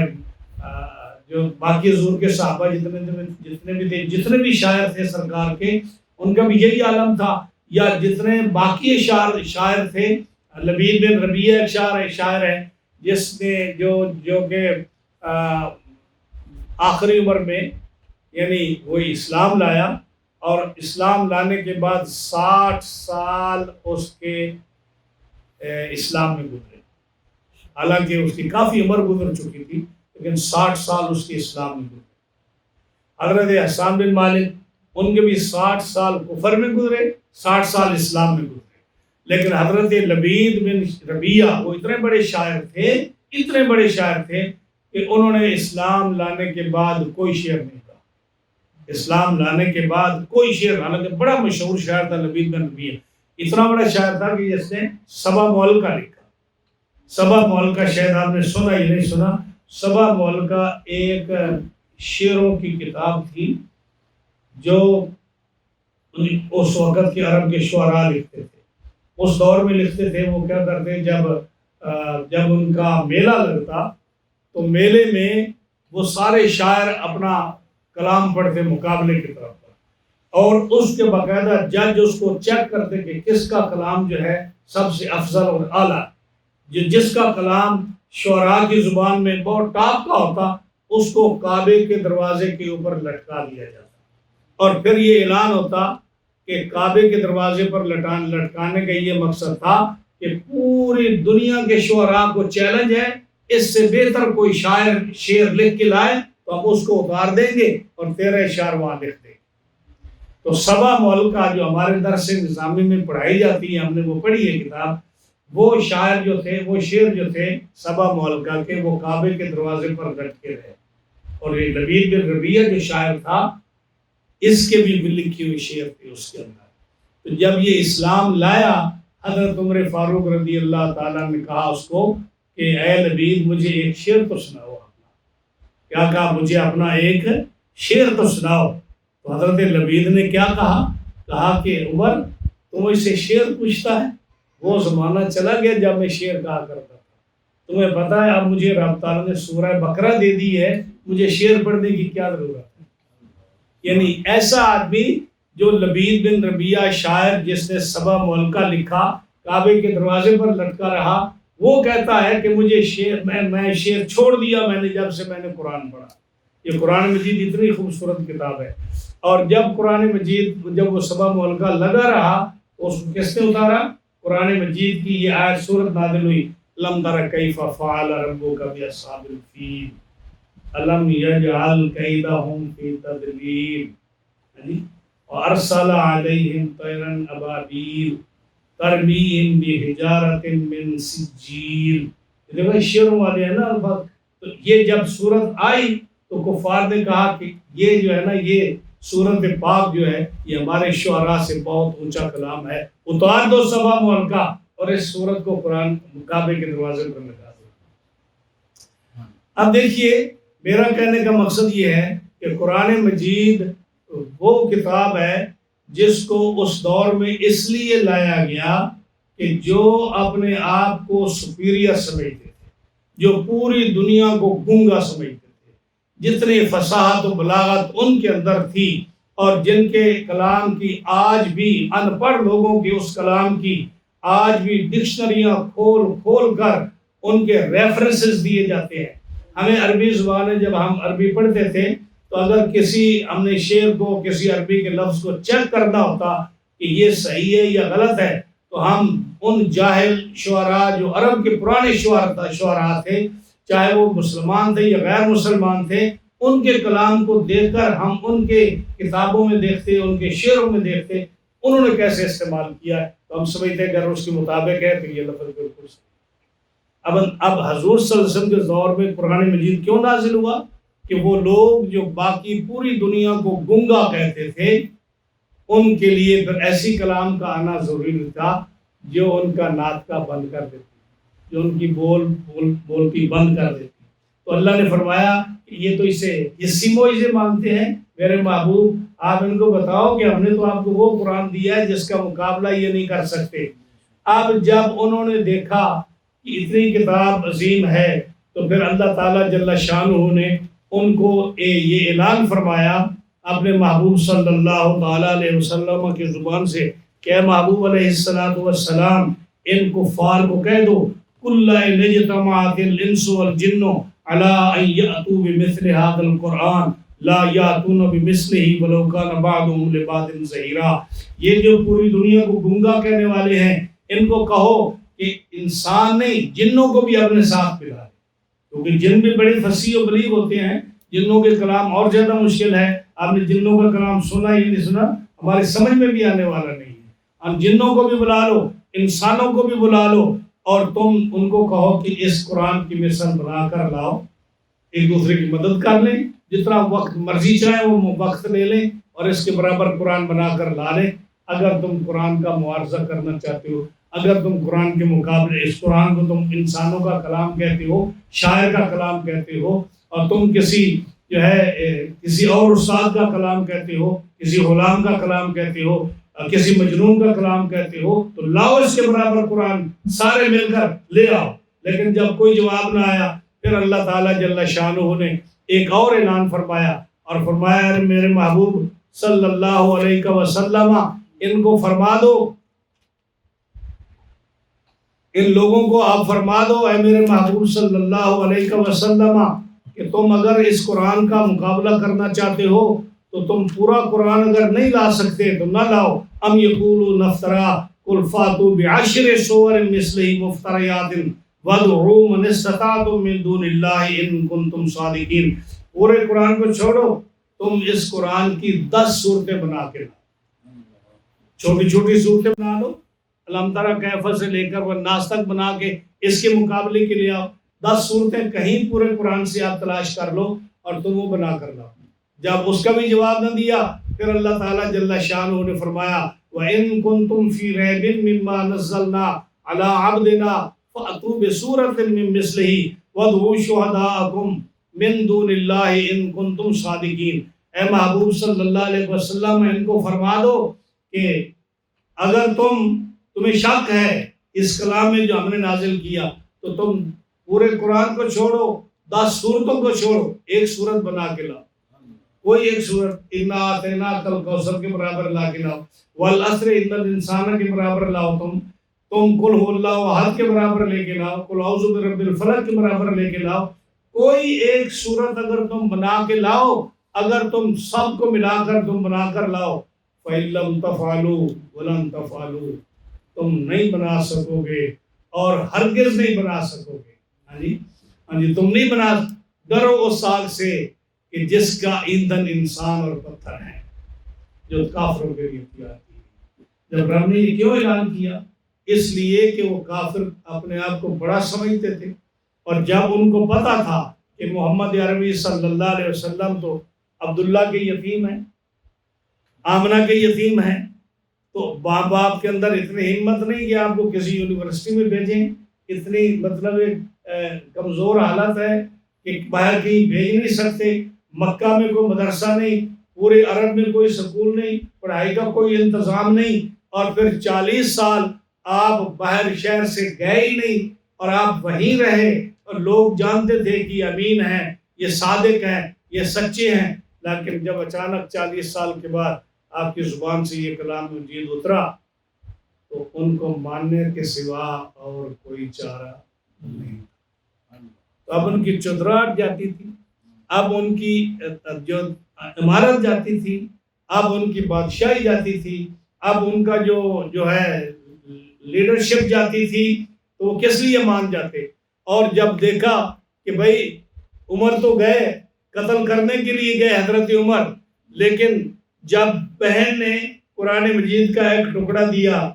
جو باقی حضور کے صحابہ جتنے بھی شاعر تھے سرکار کے، ان کا بھی یہی عالم تھا، یا جتنے باقی شاعر تھے، لبید بن ربیہ ایک شاعر ہے جس نے جو کہ آخری عمر میں یعنی وہ اسلام لایا، اور اسلام لانے کے بعد 60 سال اس کے اسلام میں گزرے، حالانکہ اس کی کافی عمر گزر چکی تھی، لیکن 60 سال اس کے اسلام میں گزرے۔ حضرت حسان بن مالک، ان کے بھی 60 سال کفر میں گزرے، 60 سال اسلام میں گزرے، لیکن حضرت لبید بن ربیہ وہ اتنے بڑے شاعر تھے کہ انہوں نے اسلام لانے کے بعد کوئی شعر نہیں کہا، اسلام لانے کے بعد کوئی شعر، حالانکہ بڑا مشہور شاعر تھا لبید بن ربیہ، اتنا بڑا شاعر تھا کہ جس نے سبع مولکہ لکھا۔ سبع مولکہ شاید آپ نے سنا یا نہیں سنا، سبع مولکہ ایک شعروں کی کتاب تھی جو اس وقت کے عرب کے شعراء لکھتے تھے، اس دور میں لکھتے تھے۔ وہ کیا کرتے، جب ان کا میلہ لگتا تو میلے میں وہ سارے شاعر اپنا کلام پڑھتے مقابلے کی طرف پر، اور اس کے باقاعدہ جج اس کو چیک کرتے کہ کس کا کلام جو ہے سب سے افضل اور اعلیٰ، جس کا کلام شعراء کی زبان میں بہت ٹاپ کا ہوتا، اس کو کعبے کے دروازے کے اوپر لٹکا دیا جاتا، اور پھر یہ اعلان ہوتا کہ کعبے کے دروازے پر لٹکانے کا یہ مقصد تھا کہ پوری دنیا کے شعراء کو چیلنج ہے، اس سے بہتر کوئی شعر لکھ کے لائے تو ہم اس کو اتار دیں گے اور 13 اشعار وہاں لکھ دیں گے۔ تو سبع مولکہ جو ہمارے درس نظامی میں پڑھائی جاتی ہے، ہم نے وہ پڑھی ہے کتاب، وہ شعر جو تھے سبع مولکہ کے، وہ کعبے کے دروازے پر لٹکے رہے۔ اور یہ لبید بن ربیہ جو شاعر تھا، اس کے بھی لکھی ہوئی شعر تھی اس کے اندر۔ تو جب یہ اسلام لایا، حضرت عمر فاروق رضی اللہ تعالیٰ نے کہا اس کو کہ اے لبید، مجھے ایک شعر تو سناؤ اپنا۔ کیا کہا مجھے اپنا ایک شعر تو سناؤ. تو حضرت لبید نے کیا کہا کہ عمر تم اس سے شعر پوچھتا ہے؟ وہ زمانہ چلا گیا جب میں شعر کہا کرتا تھا. تمہیں پتہ ہے اب مجھے رب تعالیٰ نے سورہ بقرہ دے دی ہے، مجھے شعر پڑھنے کی کیا ضرورت ہے. یعنی ایسا آدمی جو لبید بن ربیعہ شاعر جس نے سبع ملکہ لکھا، کعبے کے دروازے پر لٹکا رہا، وہ کہتا ہے کہ مجھے شعر میں شعر چھوڑ دیا میں نے جب سے میں نے قرآن پڑھا. یہ قرآن مجید اتنی خوبصورت کتاب ہے. اور جب قرآن مجید جب وہ سبع ملکہ لگا رہا تو اس کو کس نے اتارا؟ قرآن مجید کی یہ آیت سورت نازل ہوئی، لم تر کیف فعل ربک باصحاب الفیل الم یجعل کیدہم فی تدبیر وارسل علیہم طیرا ابابیل ترمیہم بحجارۃ من سجیل. دیکھو شعروں والے ہیں نا الفاظ. تو یہ جب سورت آئی تو کفار نے کہا کہ یہ جو ہے نا یہ سورت پاک جو ہے یہ ہمارے شعراء سے بہت اونچا کلام ہے، اتار دو سبع ملکہ اور اس سورت کو قرآن کعبے کے دروازے پر لگا دو. اب دیکھیے میرا کہنے کا مقصد یہ ہے کہ قرآن مجید وہ کتاب ہے جس کو اس دور میں اس لیے لایا گیا کہ جو اپنے آپ کو سپیریئر سمجھتے تھے، جو پوری دنیا کو گونگا سمجھتے تھے، جتنی فصاحت و بلاغت ان کے اندر تھی، اور جن کے کلام کی آج بھی ان پڑھ لوگوں کی اس کلام کی آج بھی ڈکشنریاں کھول کھول کر ان کے ریفرنسز دیے جاتے ہیں. ہمیں عربی زبان ہے، جب ہم عربی پڑھتے تھے تو اگر ہم نے شعر کو کسی عربی کے لفظ کو چیک کرنا ہوتا کہ یہ صحیح ہے یا غلط ہے تو ہم ان جاہل شعراء جو عرب کے پرانے شعراء تھے، چاہے وہ مسلمان تھے یا غیر مسلمان تھے، ان کے کلام کو دیکھ کر ہم ان کے کتابوں میں دیکھتے، ان کے شعروں میں دیکھتے انہوں نے کیسے استعمال کیا ہے تو ہم سمجھتے ہیں اگر اس کے مطابق ہے تو یہ لفظ بالکل صحیح. اب حضور صلی اللہ علیہ وسلم کے دور میں قرآن مجید کیوں نازل ہوا؟ کہ وہ لوگ جو باقی پوری دنیا کو گنگا کہتے تھے ان کے لیے پھر ایسی کلام کا آنا ضروری تھا جو ان کا ناطقہ بند کر دیتی، جو ان کی بولتی بند کر دیتی. تو اللہ نے فرمایا کہ یہ تو اسی معجزے مانگتے ہیں میرے محبوب، آپ ان کو بتاؤ کہ ہم نے تو آپ کو وہ قرآن دیا ہے جس کا مقابلہ یہ نہیں کر سکتے. اب جب انہوں نے دیکھا کہ اتنی کتاب عظیم ہے تو پھر اللہ تعالیٰ جل شانہ نے ان کو یہ اعلان فرمایا اپنے محبوب صلی اللہ تعالیٰ علیہ وسلم کی زبان سے کہ اے محبوب علیہ السلام ان کفار کو کہہ دو کل ان اجتمعت الانس والجن علی ان یأتوا بمثل هذا القرآن لا یاتون بمثلہ ولو کان بعضهم لبعض ظہیرا. یہ جو پوری دنیا کو گنگا کہنے والے ہیں ان کو کہو کہ انسان نہیں جنوں کو بھی اپنے ساتھ ملا دے، کیونکہ جن بھی بڑے فصیح و بلیغ ہوتے ہیں، جنوں کے کلام اور زیادہ مشکل ہے. آپ نے جنوں کا کلام سنا یا نہیں سنا ہماری سمجھ میں بھی آنے والا نہیں ہے. ہم جنوں کو بھی بلا لو، انسانوں کو بھی بلا لو اور تم ان کو کہو کہ اس قرآن کی مثل بنا کر لاؤ، ایک دوسرے کی مدد کر لیں، جتنا وقت مرضی چاہے وہ وقت لے لیں اور اس کے برابر قرآن بنا کر لا لیں. اگر تم قرآن کا معارضہ کرنا چاہتے ہو، اگر تم قرآن کے مقابلے اس قرآن کو تم انسانوں کا کلام کہتے ہو، شاعر کا کلام کہتے ہو، اور تم کسی اور استاد کا کلام کہتے ہو، کسی غلام کا کلام کہتے ہو، کسی مجنون کا کلام کہتے ہو، تو لاؤ اس کے برابر قرآن، سارے مل کر لے آؤ. لیکن جب کوئی جواب نہ آیا پھر اللہ تعالیٰ جل شانہ نے ایک اور اعلان فرمایا اور فرمایا میرے محبوب صلی اللہ علیہ وسلم ان کو فرما دو، ان لوگوں کو آپ فرما دو اے میرے محبوب صلی اللہ علیہ وسلم کہ تم اگر اس قرآن کا مقابلہ کرنا چاہتے ہو تو تم پورا قرآن اگر نہیں لا سکتے تو نہ لاؤ. ام یقولون افترا قل فاتوا بعشر سور مثلہ مفتریات وادعوا من استطعتم من دون اللہ ان کنتم صادقین. پورے قرآن کو چھوڑو، تم اس قرآن کی 10 صورتیں بنا کے لاؤ، چھوٹی چھوٹی صورتیں بنا لو، علم تری کیف سے لے کر والناس تک بنا کے اس کے مقابلے کے لیے آؤ. 10 صورتیں کہیں پورے قرآن سے آپ تلاش کر لو اور تم وہ بنا کر لاؤ. جب اس کا بھی جواب نہ دیا پھر اللہ تعالیٰ جل شانہ نے فرمایا وَإِن كُنتُمْ فِي رَيْبٍ مِّمَّا نَزَّلْنَا عَلَىٰ عَبْدِنَا فَأْتُوا بِسُورَةٍ مِّن مِّثْلِهِ وَادْعُوا شُهَدَاءَكُمْ من دون اللہ ان کنتم صادقین، اے محبوب صلی اللہ علیہ وسلم ان کو فرما دو کہ اگر تمہیں شک ہے اس کلام میں جو ہم نے نازل کیا تو تم پورے قرآن کو چھوڑو، 10 سورتوں کو چھوڑو، ایک سورت بنا کے لاؤ، کوئی ایک سورت انا اعطیناک الکوثر کے برابر لا کے لاؤ، والعصر ان الانسان کے برابر لاؤ، تم قل هو اللہ احد کے برابر لے کے لاؤ، قل اعوذ برب الفلق کے برابر لے کے لاؤ، کوئی ایک سورت اگر تم بنا کے لاؤ، اگر تم سب کو ملا کر تم بنا کر لاؤ، فَإِن لَّمْ تَفْعَلُوا وَلَن تَفْعَلُوا، تم نہیں بنا سکو گے اور ہرگز نہیں بنا سکو گے۔ ہاں جی تم نہیں بنا، ڈرو اس آگ سے کہ جس کا ایندھن انسان اور پتھر ہے، جو کافروں کے لیے تیار کی۔ جب رب نے یہ کیوں اعلان کیا؟ اس لیے کہ وہ کافر اپنے آپ کو بڑا سمجھتے تھے، اور جب ان کو پتا تھا کہ محمد عربی صلی اللہ علیہ وسلم تو عبداللہ کے یتیم ہیں، آمنہ کے یتیم ہیں، تو باپ باپ کے اندر اتنی ہمت نہیں کہ آپ کو کسی یونیورسٹی میں بھیجیں، اتنی مطلب کمزور حالت ہے کہ باہر کہیں بھیج نہیں سکتے، مکہ میں کوئی مدرسہ نہیں، پورے عرب میں کوئی سکول نہیں، پڑھائی کا کوئی انتظام نہیں، اور پھر 40 سال آپ باہر شہر سے گئے ہی نہیں اور آپ وہیں رہے، اور لوگ جانتے تھے کہ یہ امین ہیں، یہ صادق ہیں، یہ سچے ہیں، لیکن جب اچانک 40 سال کے بعد آپ کی زبان سے یہ کلام مجید اترا تو ان کو ماننے کے سوا اور کوئی چارہ نہیں۔ تو اب ان کی چودراہٹ جاتی تھی، اب ان کی جو عمارت جاتی تھی، اب ان کی بادشاہی جاتی تھی، اب ان کا جو ہے لیڈرشپ جاتی تھی، تو وہ کس لیے مان جاتے؟ اور جب دیکھا کہ بھائی عمر تو گئے، قتل کرنے کے لیے گئے حضرت عمر، لیکن جب بہن نے قرآن مجید کا ایک ٹکڑا دیا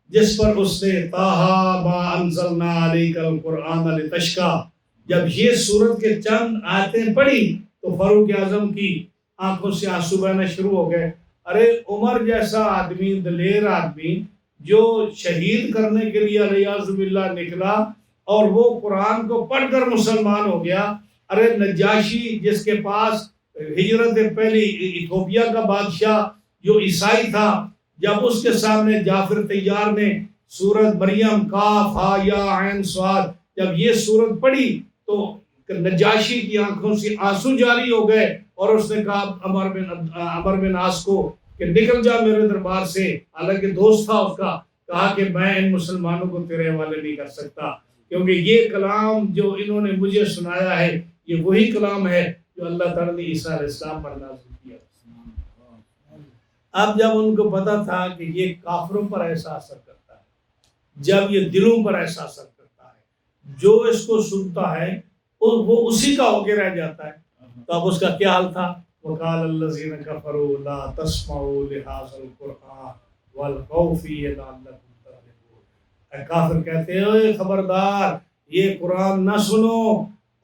جس پر اس نے طٰہٰ ما انزلنا علیک القرآن لتشقیٰ، جب یہ سورت کے چند آیتیں پڑھی تو فاروق اعظم کی آنکھوں سے آنسو بہنا شروع ہو گئے۔ ارے عمر جیسا آدمی، دلیر آدمی جو شہید کرنے کے لیے علیہ باللہ نکلا اور وہ قرآن کو پڑھ کر مسلمان ہو گیا۔ ارے نجاشی جس کے پاس ہجرت پہلی ایتھوپیا کا بادشاہ جو عیسائی تھا، جب اس کے سامنے جعفر طیار نے سورت مریم کاف ہا یا عین صاد جب یہ سورت پڑھی تو نجاشی کی آنکھوں سے آنسو جاری ہو گئے، اور اس نے کہا عمر بن عاص کو کہ نکل جا میرے دربار سے، حالانکہ دوست تھا اس کا، کہا کہ میں ان مسلمانوں کو تیرے حوالے نہیں کر سکتا، کیونکہ یہ کلام جو انہوں نے مجھے سنایا ہے یہ وہی کلام ہے جو اللہ تعالیٰ نے عیسیٰ علیہ السلام پر نازل کیا۔ اب جب ان کو پتا تھا کہ یہ کافروں پر ایسا اثر کرتا ہے، جب یہ دلوں پر ایسا اثر کرتا ہے، جو اس کو سنتا ہے وہ اسی کا ہو کے رہ جاتا ہے، تو اب اس کا کیا حال تھا؟ وَقَالَ الَّذِينَ كَفَرُوا لَا تَسْمَعُوا لِهَٰذَا الْقُرْآنِ وَالْغَوْا فِيهِ لَعَلَّكُمْ تَغْلِبُونَ۔ کافر کہتے ہیں اے خبردار یہ قرآن نہ سنو،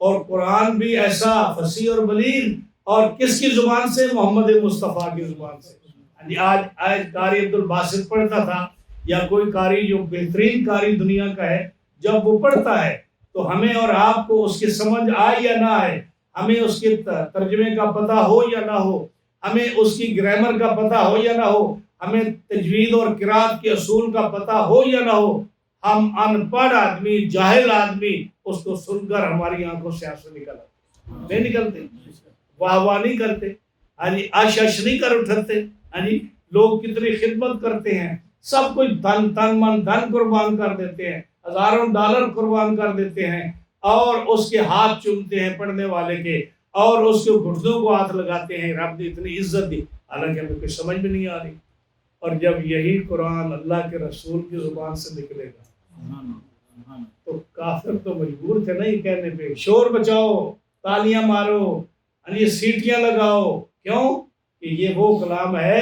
اور قرآن بھی ایسا فصیح اور بلیغ، اور کس کی زبان سے؟ محمد مصطفیٰ کی زبان سے۔ آج قاری عبد الباسط پڑھتا تھا، یا کوئی قاری جو بہترین قاری دنیا کا ہے، جب وہ پڑھتا ہے تو ہمیں اور آپ کو اس کی سمجھ آئے یا نہ آئے، ہمیں اس کے ترجمے کا پتہ ہو یا نہ ہو، ہمیں اس کی گرامر کا پتہ ہو یا نہ ہو، ہمیں تجوید اور قرات کے اصول کا پتہ ہو یا نہ ہو، ہم ان پڑھ آدمی، جاہل آدمی اس کو سن کر ہماری آنکھوں سے آنسو نہیں نکلتے، واہ واہ نہیں کرتے، آش نہیں کر اٹھتے۔ لوگ کتنی خدمت کرتے ہیں، سب کچھ تن من دھن قربان کر دیتے ہیں، ہزاروں ڈالر قربان کر دیتے ہیں، اور اس کے ہاتھ چومتے ہیں پڑھنے والے کے، اور اس کے گھٹنوں کو ہاتھ لگاتے ہیں، رب نے اتنی عزت دی، حالانکہ ہمیں کچھ سمجھ میں نہیں آ رہی۔ اور جب یہی قرآن اللہ کے رسول کی زبان سے نکلے گا تو کافر تو مجبور تھے نا یہ کہنے پہ شور بچاؤ، تالیاں مارو، سیٹیاں لگاؤ، کیوں کہ یہ وہ کلام ہے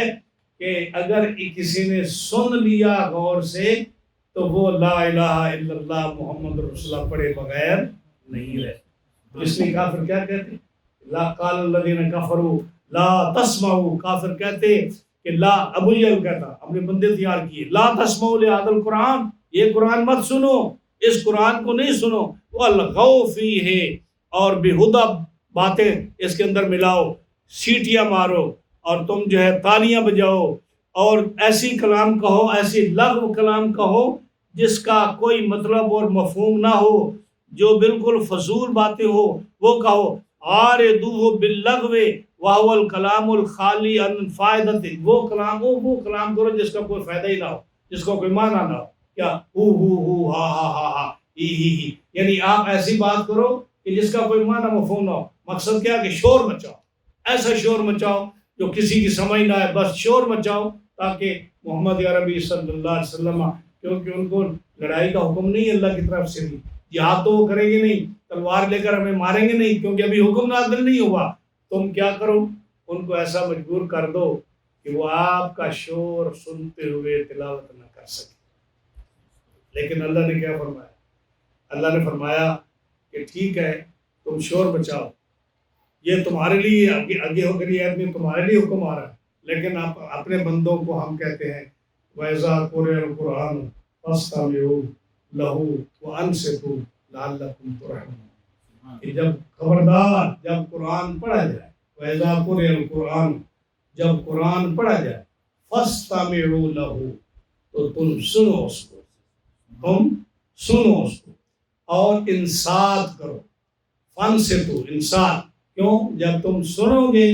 کہ اگر کسی نے سن لیا غور سے تو وہ لا الہ الا اللہ محمد رسول اللہ پڑھے بغیر نہیں رہے۔ اس لیے کافر کیا کہتے؟ لا قال الذین کفروا لا تسمعوا، کافر کہتے کہ لا، ابو جہل کہتا، اپنے بندے تیار کیے، لا تسمعوا لہذا القرآن، یہ قرآن مت سنو، اس قرآن کو نہیں سنو، والغوا فیہ، اور بہدی باتیں اس کے اندر ملاؤ، سیٹیاں مارو، اور تم جو ہے تالیاں بجاؤ، اور ایسی کلام کہو، ایسی لغو کلام کہو جس کا کوئی مطلب اور مفہوم نہ ہو، جو بالکل فضول باتیں ہو وہ کہو۔ عارضوہ باللغو وہو الکلام الخالی عن فائدۃ، وہ کلام کرو جس کا کوئی فائدہ ہی نہ ہو، جس کا کوئی معنی نہ ہو۔ کیا ہو ہا ہا ہا ہا ہی، یعنی آپ ایسی بات کرو کہ جس کا کوئی معنی مفہوم نہ ہو۔ مقصد کیا کہ شور مچاؤ، ایسا شور مچاؤ جو کسی کی سمجھ نہ آئے، بس شور مچاؤ تاکہ محمد عربی صلی اللہ علیہ وسلم، کیونکہ ان کو لڑائی کا حکم نہیں اللہ کی طرف سے بھی، جہاد تو وہ کریں گے نہیں، تلوار لے کر ہمیں ماریں گے نہیں، کیونکہ ابھی حکم نازل نہیں ہوا۔ تم کیا کرو، ان کو ایسا مجبور کر دو کہ وہ آپ کا شور سنتے ہوئے تلاوت نہ کر سکے۔ لیکن اللہ نے کیا فرمایا؟ اللہ نے فرمایا کہ ٹھیک ہے تم شور بچاؤ، یہ تمہارے لیے آگے ہو کر یہ تمہارے لیے حکم آ رہا ہے، لیکن آپ اپنے بندوں کو ہم کہتے ہیں وَإِذَا قُرِئَ الْقُرْآنُ فَاسْتَمِعُوا لَهُ وَأَنصِتُوا لَعَلَّكُمْ تُرْحَمُونَ، کہ جب خبردار جب قرآن پڑھا جائے، وَإِذَا قُرِئَ الْقُرْآنُ، جب قرآن پڑھا جائے، فَاسْتَمِعُوا لَهُ، تو تم سنو اس کو، تم سنو اس کو اور انصات کرو۔ فن سے تو انصات، کیوں؟ جب تم سنو گے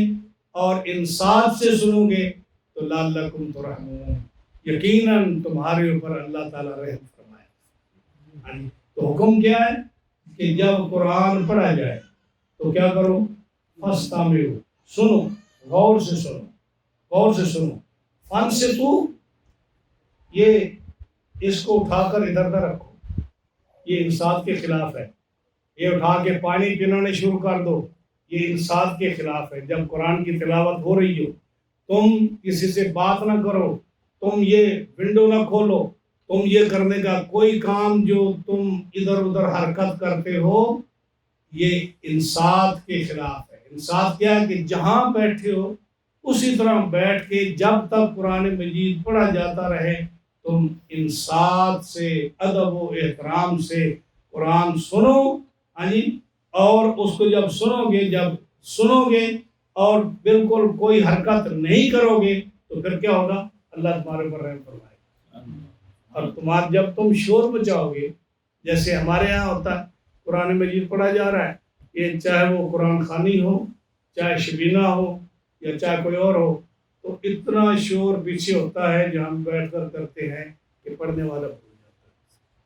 اور انصات سے سنو گے تو لعلکم ترحمون، یقیناً تمہارے اوپر اللہ تعالیٰ رحم فرمائے۔ تو حکم کیا ہے کہ جب قرآن پڑھا جائے تو کیا کرو؟ فاستمعوا، سنو، غور سے سنو، غور سے سنو۔ فن سے تو یہ اس کو اٹھا کر ادھر نہ رکھو، یہ انصاف کے خلاف ہے۔ یہ اٹھا کے پانی پلانے شروع کر دو، یہ انصاف کے خلاف ہے۔ جب قرآن کی تلاوت ہو رہی ہو، تم کسی سے بات نہ کرو، تم یہ ونڈو نہ کھولو، تم یہ کرنے کا کوئی کام جو تم ادھر ادھر حرکت کرتے ہو، یہ انصاف کے خلاف ہے۔ انصاف کیا ہے کہ جہاں بیٹھے ہو اسی طرح بیٹھ کے جب تک قرآن مجید پڑھا جاتا رہے تم انصاف سے، ادب و احترام سے قرآن سنو، ہاں جی، اور اس کو جب سنو گے اور بالکل کوئی حرکت نہیں کرو گے تو پھر کیا ہوگا؟ اللہ تمہارے پر رحم فرمائے گا۔ اور جب تم شور مچاؤ گے، جیسے ہمارے ہاں ہوتا ہے قرآن مجید پڑھا جا رہا ہے، یہ چاہے وہ قرآن خوانی ہو، چاہے شبینہ ہو، یا چاہے کوئی اور ہو، تو اتنا شور پیچھے ہوتا ہے جو ہم بیٹھ کر کرتے ہیں کہ پڑھنے والا بھول جاتا ہے۔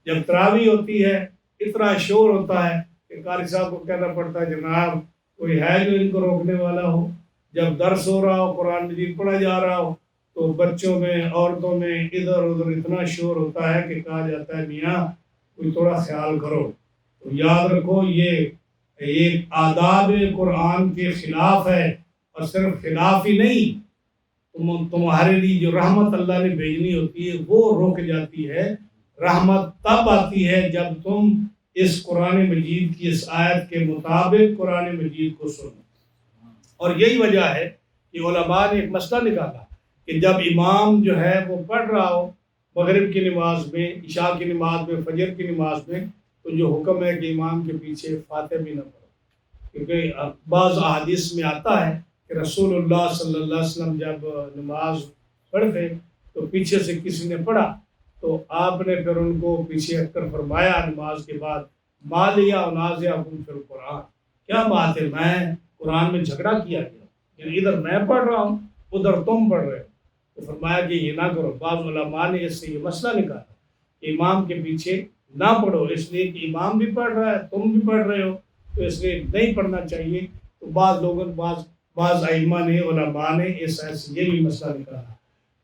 جب تراویح ہوتی ہے اتنا شور ہوتا ہے کہ قاری صاحب کو کہنا پڑتا ہے جناب کوئی ہے جو ان کو روکنے والا ہو۔ جب درس ہو رہا ہو، قرآن مجید پڑھا جا رہا ہو، تو بچوں میں، عورتوں میں ادھر ادھر اتنا شور ہوتا ہے کہ کہا جاتا ہے میاں کوئی تھوڑا خیال کرو۔ تو یاد رکھو یہ آداب قرآن کے خلاف ہے، اور صرف خلاف ہی نہیں، تمہارے لیے جو رحمت اللہ نے بھیجنی ہوتی ہے وہ رک جاتی ہے۔ رحمت تب آتی ہے جب تم اس قرآن مجید کی اس آیت کے مطابق قرآن مجید کو سنو۔ اور یہی وجہ ہے کہ علماء نے ایک مسئلہ نکالا کہ جب امام جو ہے وہ پڑھ رہا ہو مغرب کی نماز میں، عشاء کی نماز میں، فجر کی نماز میں، تو جو حکم ہے کہ امام کے پیچھے فاتحہ بھی نہ پڑھو، کیونکہ بعض احادیث میں آتا ہے کہ رسول اللہ صلی اللہ علیہ وسلم جب نماز پڑھتے تو پیچھے سے کسی نے پڑھا تو آپ نے پھر ان کو پیچھے ہٹ کر فرمایا نماز کے بعد مالیا انازعکم فی القرآن، کیا بات ہے میں قرآن میں جھگڑا کیا گیا، یعنی ادھر میں پڑھ رہا ہوں ادھر تم پڑھ رہے ہو۔ تو فرمایا کہ یہ نہ کرو۔ بعض علماء نے اس سے یہ مسئلہ نکالا کہ امام کے پیچھے نہ پڑھو، اس لیے کہ امام بھی پڑھ رہا ہے تم بھی پڑھ رہے ہو، تو اس لیے نہیں پڑھنا چاہیے۔ تو بعض ائمہ نے، علماء نے اس ایسے یہ بھی مسئلہ نکالا،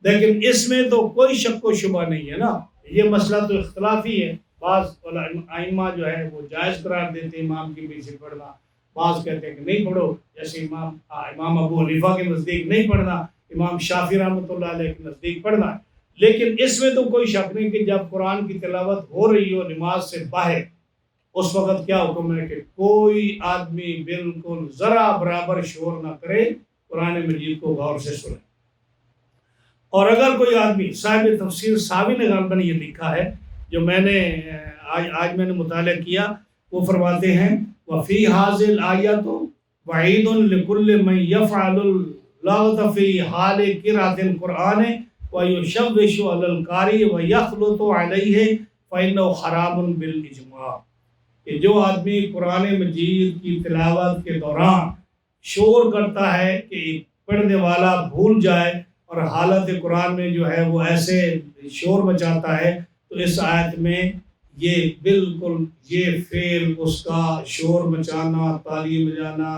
لیکن اس میں تو کوئی شک و شبہ نہیں ہے نا، یہ مسئلہ تو اختلافی ہے۔ بعض ائمہ جو ہے وہ جائز قرار دیتے ہیں امام کے پیچھے پڑھنا، بعض کہتے ہیں کہ نہیں پڑھو، جیسے امام ابو حنیفہ کے نزدیک نہیں پڑھنا، امام شافعی رحمۃ اللہ علیہ کے نزدیک پڑھنا۔ لیکن اس میں تو کوئی شک نہیں کہ جب قرآن کی تلاوت ہو رہی ہو نماز سے باہر، اس وقت کیا حکم ہے کہ کوئی آدمی بالکل ذرا برابر شور نہ کرے، قرآن مجید کو غور سے سنے۔ اور اگر کوئی آدمی، صاحب تفسیر ساوی نے غالباً یہ لکھا ہے جو میں نے آج میں نے مطالعہ کیا، وہ فرماتے ہیں وَفِي هَذِهِ الْآيَةُ وعید لکل من یفعل اللغط فی حال قراءۃ القرآن ویشوش علی القاری ویخلط علیہ فإنہ حرام بالاجماع، کہ جو آدمی قرآن مجید کی تلاوت کے دوران شور کرتا ہے کہ پڑھنے والا بھول جائے اور حالت قرآن میں جو ہے وہ ایسے شور مچاتا ہے، تو اس آیت میں یہ بالکل یہ فعل اس کا شور مچانا، تالی بجانا،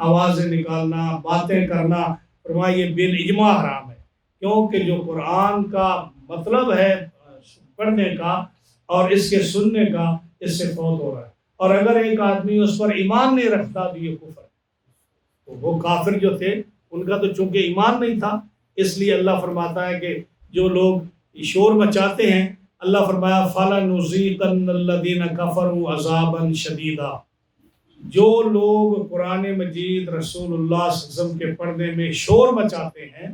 آوازیں نکالنا، باتیں کرنا، فرمایا یہ بالاجماع حرام ہے، کیونکہ جو قرآن کا مطلب ہے پڑھنے کا اور اس کے سننے کا، اس سے فوت ہو رہا ہے۔ اور اگر ایک آدمی اس پر ایمان نہیں رکھتا تو یہ کفر ہے۔ تو وہ کافر جو تھے ان کا تو چونکہ ایمان نہیں تھا، اس لیے اللہ فرماتا ہے کہ جو لوگ شور مچاتے ہیں، اللہ فرمایا فَلَنُذِيقَنَّ الَّذِينَ كَفَرُوا عَذَابًا شَدِيدًا، جو لوگ قرآن مجید رسول اللہ صلی اللہ علیہ وسلم کے پڑھنے میں شور مچاتے ہیں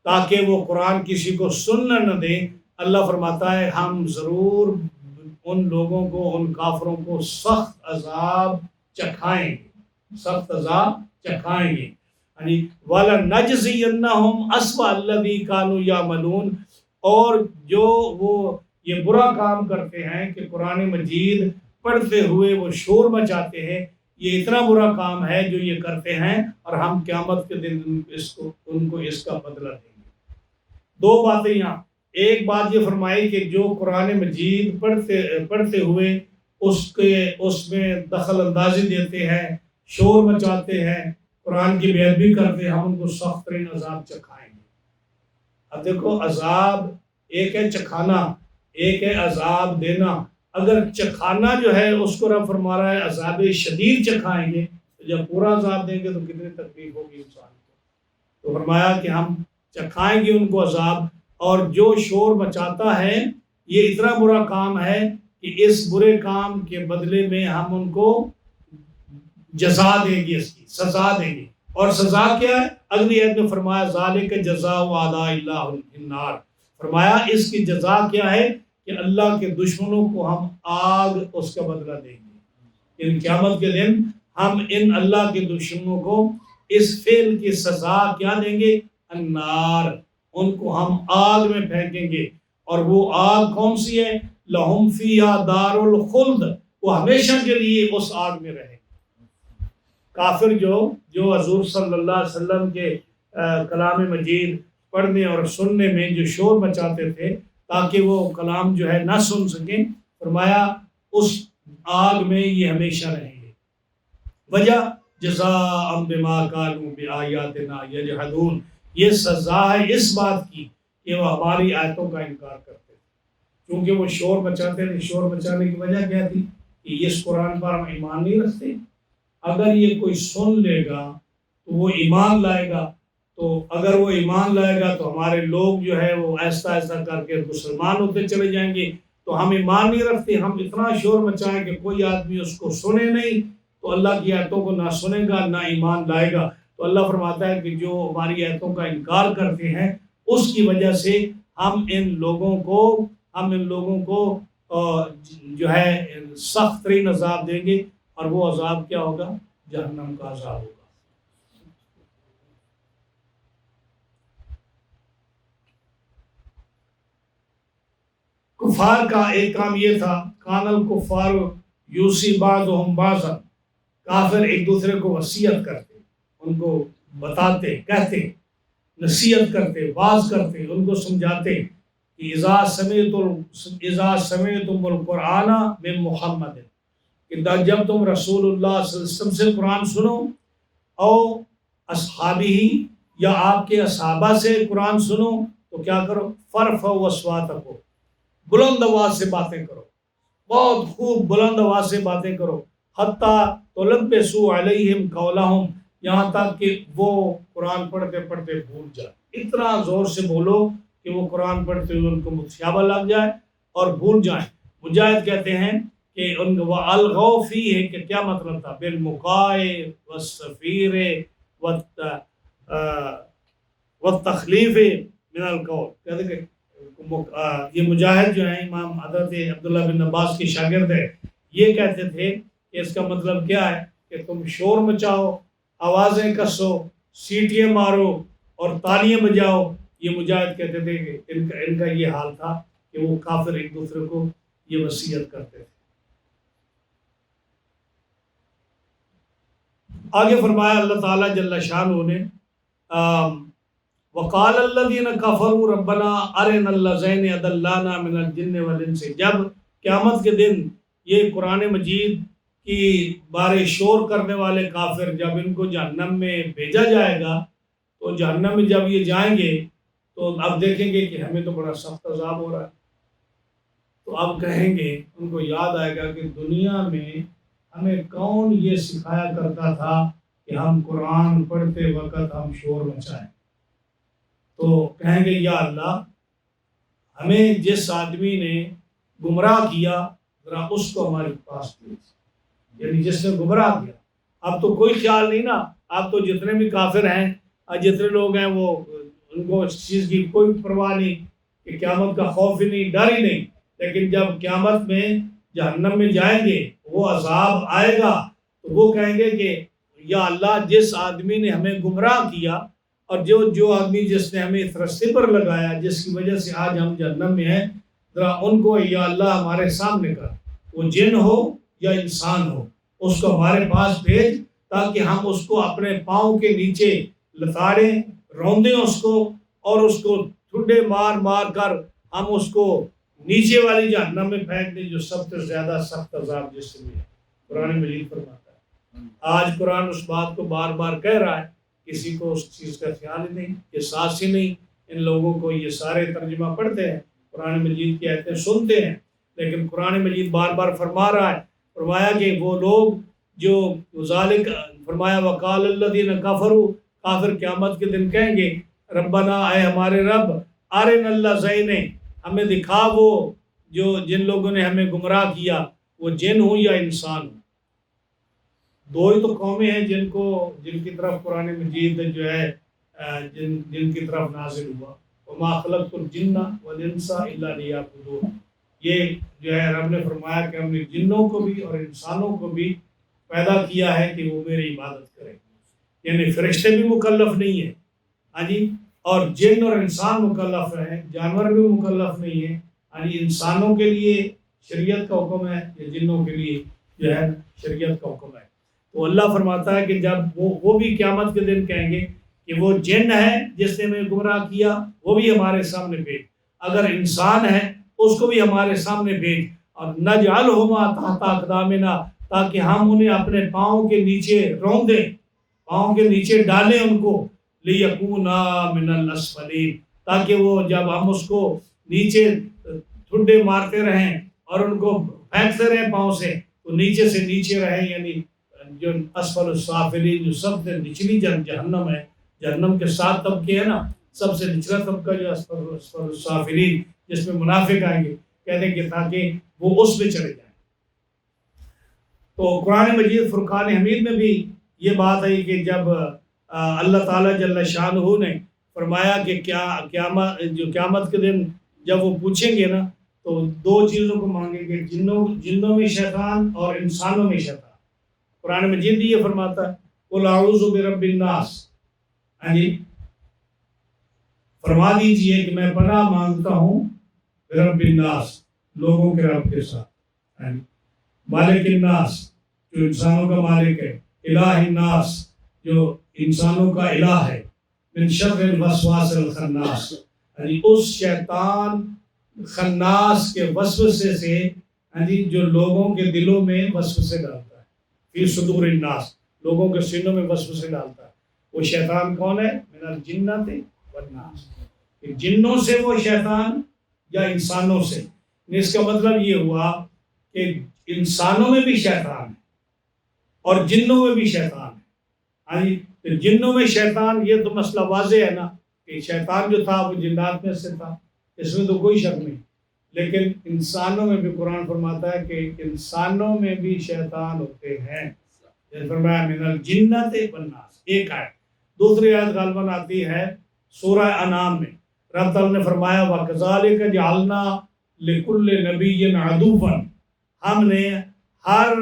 تاکہ وہ قرآن کسی کو سننے نہ دیں، اللہ فرماتا ہے ہم ضرور ان لوگوں کو، ان کافروں کو سخت عذاب چکھائیں گے، سخت عذاب چکھائیں گے، یعنی وَلَنَجْزِيَنَّهُمْ أَسْوَأَ الَّذِي كَانُوا يَعْمَلُونَ، اور جو وہ یہ برا کام کرتے ہیں کہ قرآن مجید پڑھتے ہوئے وہ شور مچاتے ہیں، یہ اتنا برا کام ہے جو یہ کرتے ہیں، اور ہم قیامت کے دن ان کو اس کا بدلہ دیں گے۔ دو باتیں یہاں، ایک بات یہ فرمائی کہ جو قرآن مجید پڑھتے ہوئے اس میں دخل اندازی دیتے ہیں، شور مچاتے ہیں، قرآن کی بے ادبی کرتے ہیں، ہم ان کو سخت ترین عذاب چکھائیں گے۔ اب دیکھو، عذاب ایک ہے چکھانا، ایک ہے عذاب دینا۔ اگر چکھانا جو ہے اس کو رب فرما رہا ہے عذاب شدید چکھائیں گے، تو جب پورا عذاب دیں گے تو کتنی تکلیف ہوگی انسان کو۔ تو فرمایا کہ ہم چکھائیں گے ان کو عذاب، اور جو شور مچاتا ہے یہ اتنا برا کام ہے کہ اس برے کام کے بدلے میں ہم ان کو جزا دیں گے، اس کی سزا دیں گے۔ اور سزا کیا ہے؟ اگلی آیت میں فرمایا ذالک جزاء اعداء اللہ النار، فرمایا اس کی جزا کیا ہے کہ اللہ کے دشمنوں کو ہم آگ اس کا بدلہ دیں گے۔ ان قیامت کے دن ہم ان اللہ کے دشمنوں کو اس فعل کی سزا کیا دیں گے؟ النار، ان کو ہم آگ میں پھینکیں گے، اور وہ آگ کون سی ہے؟ لہم فیہا دار الخلد، وہ ہمیشہ کے لیے اس آگ میں رہیں گے۔ کافر جو حضور صلی اللہ علیہ وسلم کے کلام مجید پڑھنے اور سننے میں جو شور مچاتے تھے تاکہ وہ کلام جو ہے نہ سن سکیں، فرمایا اس آگ میں یہ ہمیشہ رہیں گے۔ وجہ جزاء بما كانوا بآیاتنا یجحدون، یہ سزا ہے اس بات کی کہ وہ ہماری آیتوں کا انکار کرتے تھے، کیونکہ وہ شور مچاتے تھے۔ شور مچانے کی وجہ کیا تھی؟ کہ اس قرآن پر ہم ایمان نہیں رکھتے، اگر یہ کوئی سن لے گا تو وہ ایمان لائے گا، تو اگر وہ ایمان لائے گا تو ہمارے لوگ جو ہے وہ ایسا ایسا کر کے مسلمان ہوتے چلے جائیں گے، تو ہم ایمان نہیں رکھتے، ہم اتنا شور مچائیں کہ کوئی آدمی اس کو سنے نہیں، تو اللہ کی آیتوں کو نہ سنے گا نہ ایمان لائے گا۔ تو اللہ فرماتا ہے کہ جو ہماری آیتوں کا انکار کرتے ہیں اس کی وجہ سے ہم ان لوگوں کو جو ہے سخت ترین عذاب دیں گے، اور وہ عذاب کیا ہوگا؟ جہنم کا عذاب ہوگا۔ کفار کا ایک کام یہ تھا، کان الکفار یوصی بعضهم بعضا، کافر ایک دوسرے کو وصیت کرتے، ان کو بتاتے، کہتے، نصیحت کرتے، واعظ کرتے، ان کو سمجھاتے کہ اذا سمعتم القرآن من محمد، کہ جب تم رسول اللہ صلی اللہ علیہ وسلم سے قرآن سنو، او اصحابہ، یا آپ کے اصحابہ سے قرآن سنو، تو کیا کرو؟ فرفعوا اصواتکم، بلند آواز سے باتیں کرو، بہت خوب بلند آواز سے باتیں کرو، حتیٰ تلبسوا علیہم قولہم، یہاں تک کہ وہ قرآن پڑھتے پڑھتے بھول جائے، اتنا زور سے بولو کہ وہ قرآن پڑھتے ہوئے ان کو مشابہ لگ جائے اور بھول جائیں۔ مجاہد کہتے ہیں کہ ان کو الغوا فیہ، کہ کیا مطلب تھا؟ بالمقاء والصفیر والتخلیف من القول، کہتے کہ یہ مجاہد جو ہیں، امام حضرت عبداللہ بن عباس کے شاگرد ہے، یہ کہتے تھے کہ اس کا مطلب کیا ہے کہ تم شور مچاؤ آوازیں کسو، سیٹیاں مارو اور تالیاں بجاؤ، یہ مجاہد کہتے تھے کہ ان کا یہ حال تھا کہ وہ کافر ایک دوسرے کو یہ وصیت کرتے تھے۔ آگے فرمایا اللہ تعالیٰ جل شانہ نے وقال الذین کفروا ربنا ارنا اللذین اضلانا من الجن والانس، جب قیامت کے دن یہ قرآن مجید کی بارے شور کرنے والے کافر جب ان کو جہنم میں بھیجا جائے گا تو جہنم میں جب یہ جائیں گے تو اب دیکھیں گے کہ ہمیں تو بڑا سخت عذاب ہو رہا ہے، تو اب کہیں گے، ان کو یاد آئے گا کہ دنیا میں ہمیں کون یہ سکھایا کرتا تھا کہ ہم قرآن پڑھتے وقت ہم شور مچائیں۔ تو کہیں گے یا اللہ ہمیں جس آدمی نے گمراہ کیا ذرا اس کو ہمارے پاس بھیج، یعنی جس نے گمراہ کیا۔ اب تو کوئی خیال نہیں نا، اب تو جتنے بھی کافر ہیں جتنے لوگ ہیں وہ ان کو اس چیز کی کوئی پرواہ نہیں کہ قیامت کا خوف ہی نہیں، ڈر ہی نہیں، لیکن جب قیامت میں جہنم میں جائیں گے وہ عذاب آئے گا تو وہ کہیں گے کہ یا اللہ جس آدمی نے ہمیں گمراہ کیا اور جو آدمی جس نے ہمیں اس رستے پر لگایا جس کی وجہ سے آج ہم جہنم میں ہیں، ذرا ان کو یا اللہ ہمارے سامنے کر، وہ جن ہو یا انسان ہو، اس کو ہمارے پاس بھیج تاکہ ہم اس کو اپنے پاؤں کے نیچے لتاڑیں، روندیں اس کو، اور اس کو ٹھڈے مار مار کر ہم اس کو نیچے والی جہنم میں پھینک دیں جو سب سے زیادہ سخت عذاب جس میں ہے۔ قرآن مجید فرماتا ہے۔ آج قرآن اس بات کو بار بار کہہ رہا ہے، کسی کو اس چیز کا خیال ہی نہیں، احساس ہی نہیں۔ ان لوگوں کو یہ سارے ترجمہ پڑھتے ہیں، قرآن مجید کی آیتیں سنتے ہیں، لیکن قرآن مجید بار بار فرما رہا ہے، فرمایا کہ وہ لوگ جو ذالک، فرمایا وقال الذین کفروا، کافر قیامت کے دن کہیں گے ربنا، اے ہمارے رب، ارنا اللذین، ہمیں دکھا وہ جو جن لوگوں نے ہمیں گمراہ کیا، وہ جن ہوں یا انسان ہوں۔ دو ہی تو قومیں ہیں جن کی طرف قرآن مجید جو ہے جن کی طرف نازل ہوا، وما خلقت الجن والانس الا لیعبدون۔ یہ جو ہے رب نے فرمایا کہ ہم نے جنوں کو بھی اور انسانوں کو بھی پیدا کیا ہے کہ وہ میری عبادت کریں، یعنی فرشتے بھی مکلف نہیں ہیں، ہاں جی، اور جن اور انسان مکلف ہیں، جانور بھی مکلف نہیں ہیں، ہاں جی، انسانوں کے لیے شریعت کا حکم ہے یا جنوں کے لیے جو ہے شریعت کا حکم ہے۔ تو اللہ فرماتا ہے کہ جب وہ بھی قیامت کے دن کہیں گے کہ وہ جن ہے جس نے ہمیں گمراہ کیا وہ بھی ہمارے سامنے بھیج، اگر انسان ہے اس کو بھی ہمارے سامنے بھیج، اور نجعلہما تحت اقدامنا، تاکہ ہم انہیں اپنے پاؤں کے نیچے روندیں، پاؤں کے نیچے ڈالیں ان کو، لیکونا من الاسفلین، تاکہ وہ جب ہم اس کو نیچے ٹھڈے مارتے رہیں اور ان کو پھینکتے رہیں پاؤں سے تو نیچے سے نیچے رہیں، یعنی جو اسفل السافلین، جو سب سے نچلی جہنم ہے، جہنم کے 7 طبقے ہیں نا، سب سے نچلا طبقہ جو اسفل السافلین، جس میں منافق آئیں گے، کہتے ہیں کہ تاکہ وہ اس میں چلے جائیں۔ تو قرآن مجید فرقان حمید میں بھی یہ بات ہے کہ جب اللہ تعالیٰ جل شانہ نے فرمایا کہ قیامت کے دن جب وہ پوچھیں گے نا تو 2 چیزوں کو مانگیں گے، جنوں میں شیطان اور انسانوں میں شیطان۔ قرآن مجید بھی یہ فرماتا ہے قُلْ أَعُوذُ بِرَبِّ النَّاسِ، ہاں جی، فرما دیجئے کہ میں پناہ مانگتا ہوں برب الناس، لوگوں کے رب کے ساتھ، مالک الناس، جو انسانوں کا مالک ہے، الہ الناس، جو انسانوں کا الہ ہے، من شر الوسواس الخناس، یعنی اس شیطان خناس کے وسوسے سے، جو لوگوں کے دلوں میں وسوسے ڈالتا ہے، فی صدور الناس، لوگوں کے سینوں میں وسوسے ڈالتا ہے۔ وہ شیطان کون ہے؟ من الجنۃ والناس، جنوں سے وہ شیطان یا انسانوں سے۔ اس کا مطلب یہ ہوا کہ انسانوں میں بھی شیطان ہے اور جنوں میں بھی شیطان ہے۔ تو جنوں میں شیطان، یہ تو مسئلہ واضح ہے نا کہ شیطان جو تھا وہ جنات میں سے تھا، اس میں تو کوئی شک نہیں، لیکن انسانوں میں بھی قرآن فرماتا ہے کہ انسانوں میں بھی شیطان ہوتے ہیں، جیسے فرمایا من الجنۃ والناس، ایک آیت۔ دوسری آیت غالباً آتی ہے سورہ انعام میں، رب تعالیٰ نے فرمایا وَكَذَلِكَ جَعَلْنَا لِكُلِّ نَبِيٍّ عَدُوًّا، ہم نے ہر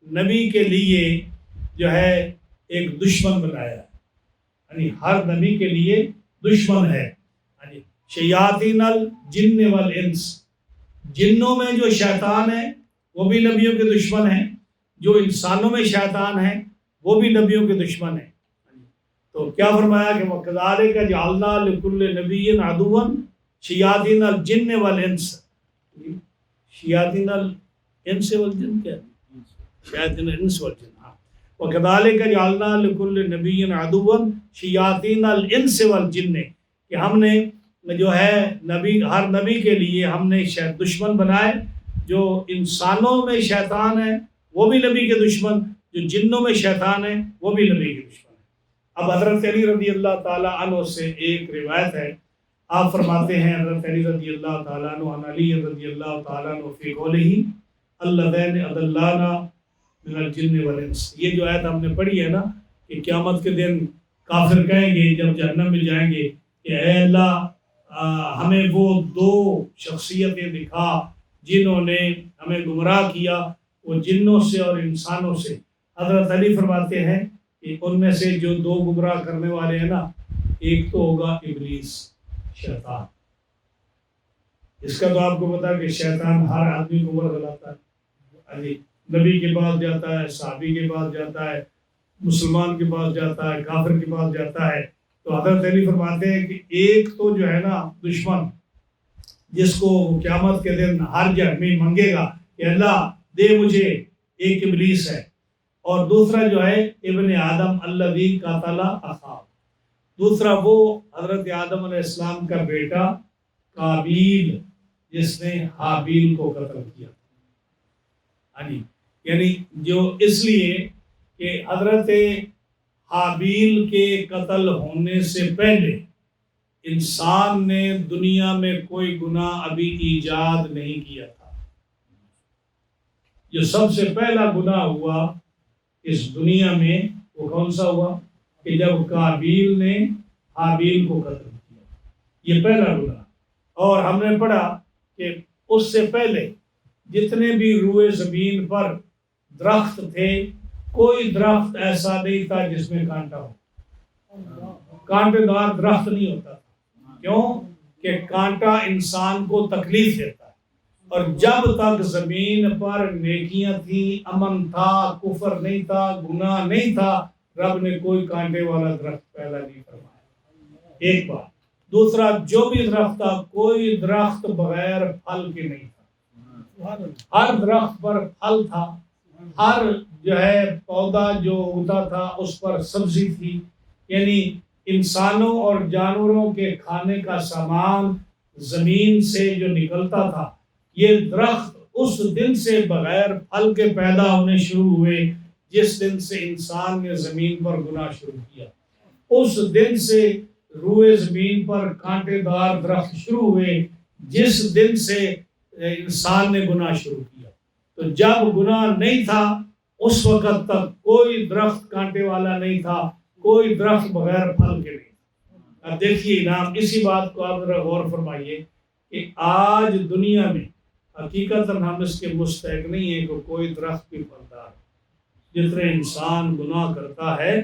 نبی کے لیے جو ہے ایک دشمن بنایا ہے، یعنی ہر نبی کے لیے دشمن ہے۔ یعنی شیاطین الجن والانس، جنوں میں جو شیطان ہے وہ بھی نبیوں کے دشمن ہیں، جو انسانوں میں شیطان ہیں وہ بھی نبیوں کے دشمن ہیں۔ تو کیا فرمایا کہ وَكَذَلِكَ جَعَلْنَا لِكُلِّ نَبِيٍّ عَدُوًّا شَيَاطِينَ الْجِنِّ وَالْإِنسِ، شیاطین الانس والجن، کیا شیاطین الانس والجن، ہاں، وَكَذَلِكَ جَعَلْنَا لِكُلِّ نَبِيٍّ عَدُوًّا شَيَاطِينَ الْإِنسِ وَالْجِنِّ، کہ ہم نے جو ہے نبی، ہر نبی کے لیے ہم نے دشمن بنائے، جو انسانوں میں شیطان ہے وہ بھی نبی کے دشمن، جو جنوں میں شیطان ہے وہ بھی نبی کے دشمن۔ اب حضرت علی رضی اللہ تعالیٰ عنہ سے ایک روایت ہے، آپ فرماتے ہیں حضرت علی رضی اللہ تعالیٰ عنہ عن علی رضی اللہ تعالیٰ عنہ فی قولہ اللذین اضلانا من الجن والانس، یہ جو آیت ہم نے پڑھی ہے نا کہ قیامت کے دن کافر کہیں گے جب جہنم میں جائیں گے کہ اے اللہ ہمیں وہ دو شخصیتیں دکھا جنہوں نے ہمیں گمراہ کیا، وہ جنوں سے اور انسانوں سے۔ حضرت علی فرماتے ہیں کہ ان میں سے جو دو گمراہ کرنے والے ہیں نا، ایک تو ہوگا ابلیس، شیطان۔ اس کا تو آپ کو پتا کہ شیطان ہر آدمی کو ورغلاتا ہے، نبی کے پاس جاتا ہے، صحابی کے پاس جاتا ہے، مسلمان کے پاس جاتا ہے، کافر کے پاس جاتا ہے۔ تو حضرت علی فرماتے ہیں کہ ایک تو جو ہے نا دشمن، جس کو قیامت کے دن ہر جہنمی منگے گا کہ اللہ دے مجھے، ایک ابلیس ہے، اور دوسرا جو ہے ابن آدم الذی قتل اخاہ، دوسرا وہ حضرت آدم علیہ السلام کا بیٹا قابیل جس نے حابیل کو قتل کیا، یعنی جو اس لیے کہ حضرت حابیل کے قتل ہونے سے پہلے انسان نے دنیا میں کوئی گناہ ابھی ایجاد نہیں کیا تھا۔ جو سب سے پہلا گناہ ہوا اس دنیا میں وہ کون سا ہوا کہ جب قابیل نے حابیل کو قتل کیا، یہ پہلا گناہ۔ اور ہم نے پڑھا کہ اس سے پہلے جتنے بھی روئے زمین پر درخت تھے، کوئی درخت ایسا نہیں تھا جس میں کانٹا ہو، کانٹے دار درخت نہیں ہوتا تھا۔ کیوں کہ کانٹا انسان کو تکلیف دیتا ہے، اور جب تک زمین پر نیکیاں تھیں، امن تھا، کفر نہیں تھا، گناہ نہیں تھا، رب نے کوئی کانٹے والا درخت پیدا نہیں فرمایا، ایک بات۔ دوسرا، جو بھی درخت تھا کوئی درخت بغیر پھل کے نہیں تھا، ہر درخت پر پھل تھا، ہر جو ہے پودا جو اگتا تھا اس پر سبزی تھی، یعنی انسانوں اور جانوروں کے کھانے کا سامان زمین سے جو نکلتا تھا، یہ درخت اس دن سے بغیر پھل کے پیدا ہونے شروع ہوئے جس دن سے انسان نے زمین پر گناہ شروع کیا۔ اس دن سے روئے زمین پر کانٹے دار درخت شروع ہوئے جس دن سے انسان نے گناہ شروع کیا۔ تو جب گناہ نہیں تھا اس وقت تک کوئی درخت کانٹے والا نہیں تھا، کوئی درخت بغیر پھل کے نہیں۔ اب دیکھیے انعام، اسی بات کو آپ ذرا غور فرمائیے کہ آج دنیا میں حقیقتاً ہم اس کے مستحق نہیں ہیں کہ کوئی درخت بھی پھلدار، جتنے انسان گناہ کرتا ہے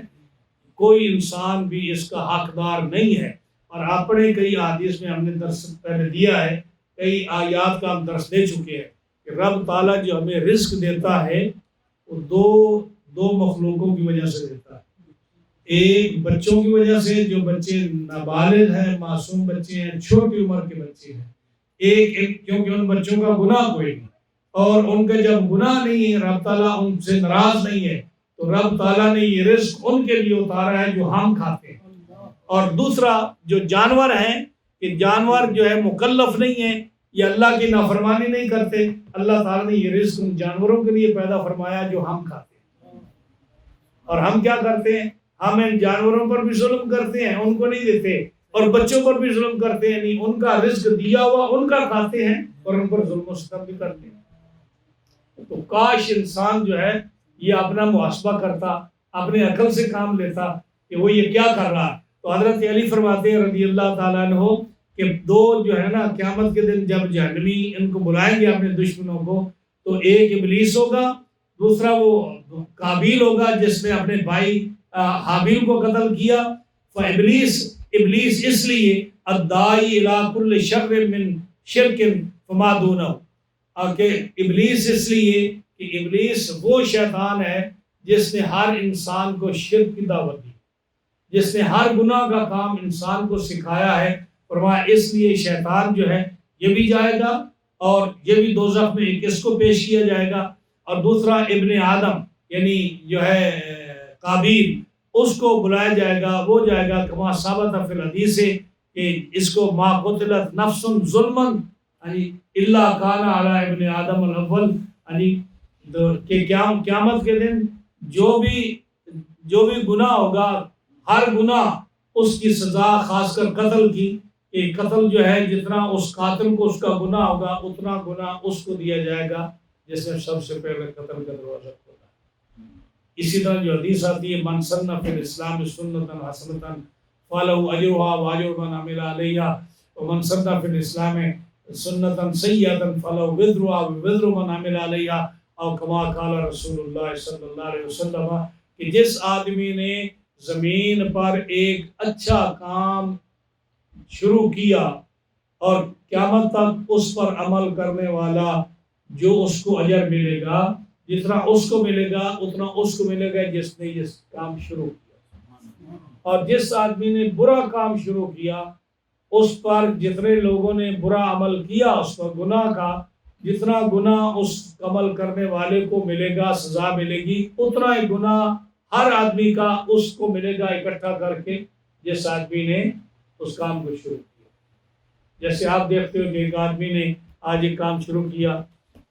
کوئی انسان بھی اس کا حقدار نہیں ہے۔ اور اپنے کئی حدیث میں ہم نے درس پہلے دیا ہے، کئی آیات کا ہم درس دے چکے ہیں کہ رب تعالیٰ جو ہمیں رزق دیتا ہے وہ دو مخلوقوں کی وجہ سے دیتا ہے۔ ایک بچوں کی وجہ سے، جو بچے نابالغ ہیں، معصوم بچے ہیں، چھوٹی عمر کے بچے ہیں، ایک کیونکہ ان بچوں کا گناہ کوئی نہیں، اور ان کا جب گناہ نہیں ہے رب تعالیٰ ان سے ناراض نہیں ہے، تو رب تعالیٰ نے یہ رزق ان کے لیے اتارا ہے جو ہم کھاتے ہیں۔ اور دوسرا جو جانور ہیں کہ جانور جو ہے مکلف نہیں ہیں، یہ اللہ کی نافرمانی نہیں کرتے، اللہ تعالیٰ نے یہ رزق ان جانوروں کے لیے پیدا فرمایا جو ہم کھاتے ہیں۔ اور ہم کیا کرتے ہیں؟ ہم ان جانوروں پر بھی ظلم کرتے ہیں، ان کو نہیں دیتے، اور بچوں پر بھی ظلم کرتے ہیں، نہیں ان کا رزق دیا ہوا ان کا کھاتے ہیں اور ان پر ظلم و ستم بھی کرتے ہیں۔ تو کاش انسان جو ہے یہ اپنا محاسبہ کرتا، اپنے عقل سے کام لیتا کہ وہ یہ کیا کر رہا ہے۔ تو حضرت علی فرماتے ہیں رضی اللہ تعالیٰ عنہ کہ دو جو ہے نا قیامت کے دن جب جہنمی ان کو بلائیں گے اپنے دشمنوں کو، تو ایک ابلیس ہوگا، دوسرا وہ قابیل ہوگا جس نے اپنے بھائی حابیل کو قتل کیا. ابلیس اس لیے الداعی الی کل شر من شرک فما دونہ، کہ ابلیس اس لیے کہ ابلیس وہ شیطان ہے جس نے ہر انسان کو شرک کی دعوت دی، جس نے ہر گناہ کا کام انسان کو سکھایا ہے. فرمایا اس لیے شیطان جو ہے یہ بھی جائے گا اور یہ بھی دوزخ میں ایک اس کو پیش کیا جائے گا، اور دوسرا ابن آدم یعنی جو ہے قابیل، اس کو بلایا جائے گا، وہ جائے گا. کما ثابت فی الحدیث کہ اس کو ما قتلت نفس ظلما یعنی الا کان علی ابن آدم الاول، یعنی کہ قیامت کے دن جو بھی گناہ ہوگا، ہر گناہ اس کی سزا، خاص کر قتل کی، کہ قتل جو ہے جتنا اس قاتل کو اس کا گناہ ہوگا اتنا گناہ اس کو دیا جائے گا جس نے سب سے پہلے قتل کا دروازہ کھولا. اسی طرح جو حدیث آتی ہے من سن فی الاسلام سنتا حسنتا فلہ اجرها واجر من عمل علیہا ومن سن فی الاسلام سنتا سیئتا فلہ وزرها ووزر من عمل علیہا او کما قال رسول اللہ صلی اللہ علیہ وسلم، کہ جس آدمی نے زمین پر ایک اچھا کام شروع کیا اور قیامت تک اس پر عمل کرنے والا، جو اس کو اجر ملے گا، جتنا اس کو ملے گا اتنا اس کو ملے گا جس نے یہ کام شروع کیا. اور جس آدمی نے برا کام شروع کیا اس پر جتنے لوگوں نے برا عمل کیا اس پر گناہ کا، جتنا گناہ اس عمل کرنے والے کو ملے گا، سزا ملے گی، اتنا ہی گناہ ہر آدمی کا اس کو ملے گا اکٹھا کر کے جس آدمی نے اس کام کو شروع کیا. جیسے آپ دیکھتے ہو کہ ایک آدمی نے آج ایک کام شروع کیا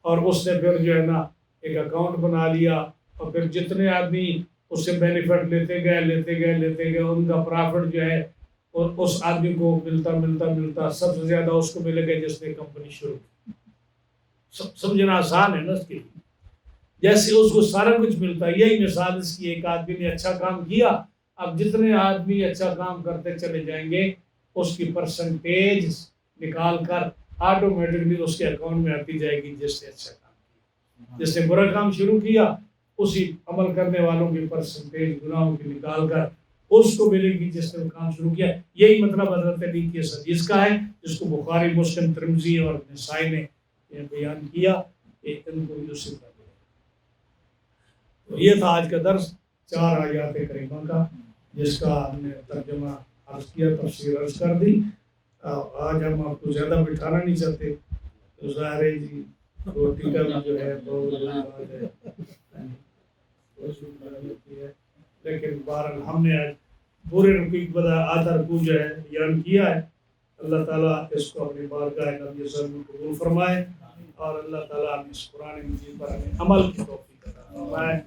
اور اس نے پھر جو ہے نا ایک اکاؤنٹ بنا لیا، اور پھر جتنے آدمی اس سے بینیفٹ لیتے گئے ان کا پرافٹ جو ہے اور اس آدمی کو ملتا سب سے زیادہ اس کو ملے گا جس نے کمپنی شروع کی. سمجھنا آسان ہے نا اس کے لیے، جیسے اس کو سارا کچھ ملتا ہے. یہی مثال اس کی، ایک آدمی نے اچھا کام کیا، اب جتنے آدمی اچھا کام کرتے چلے جائیں گے اس کی پرسنٹیج نکال کر آٹومیٹکلی اس کے اکاؤنٹ میں آتی جائے گی جس نے اچھا کام کیا. جس نے برا کام شروع کیا اسی عمل کرنے والوں کی پرسنٹیج گناہوں کی نکال کر اس کو ملے گی جس نے کام شروع کیا. یہی مطلب حضرت علی کی اس حدیث کا ہے جس کو بخاری، مسلم، ترمذی اور نسائی نے بیان کیا کہ ان کو بھی اسی طرح. تو یہ تھا آج کا درس 4 آیات کریمہ کا، جس کا ہم نے ترجمہ عرض کیا، تفسیر عرض کر دی. آج ہم آپ کو زیادہ بٹھانا نہیں چاہتے، تو ظاہر ہے جی روٹی کا بھی جو ہے بہت ہے، لیکن بہرحال ہم نے آج پورے رقیق آدھا رکوع جو ہے بیان کیا ہے. اللہ تعالیٰ اس کو اپنی بارگاہ نبی صلی اللہ علیہ وسلم قبول فرمائے، اور اللہ تعالیٰ ہمیں اس قرآن مجید پر ہمیں عمل کی توفیق عطا فرمائے.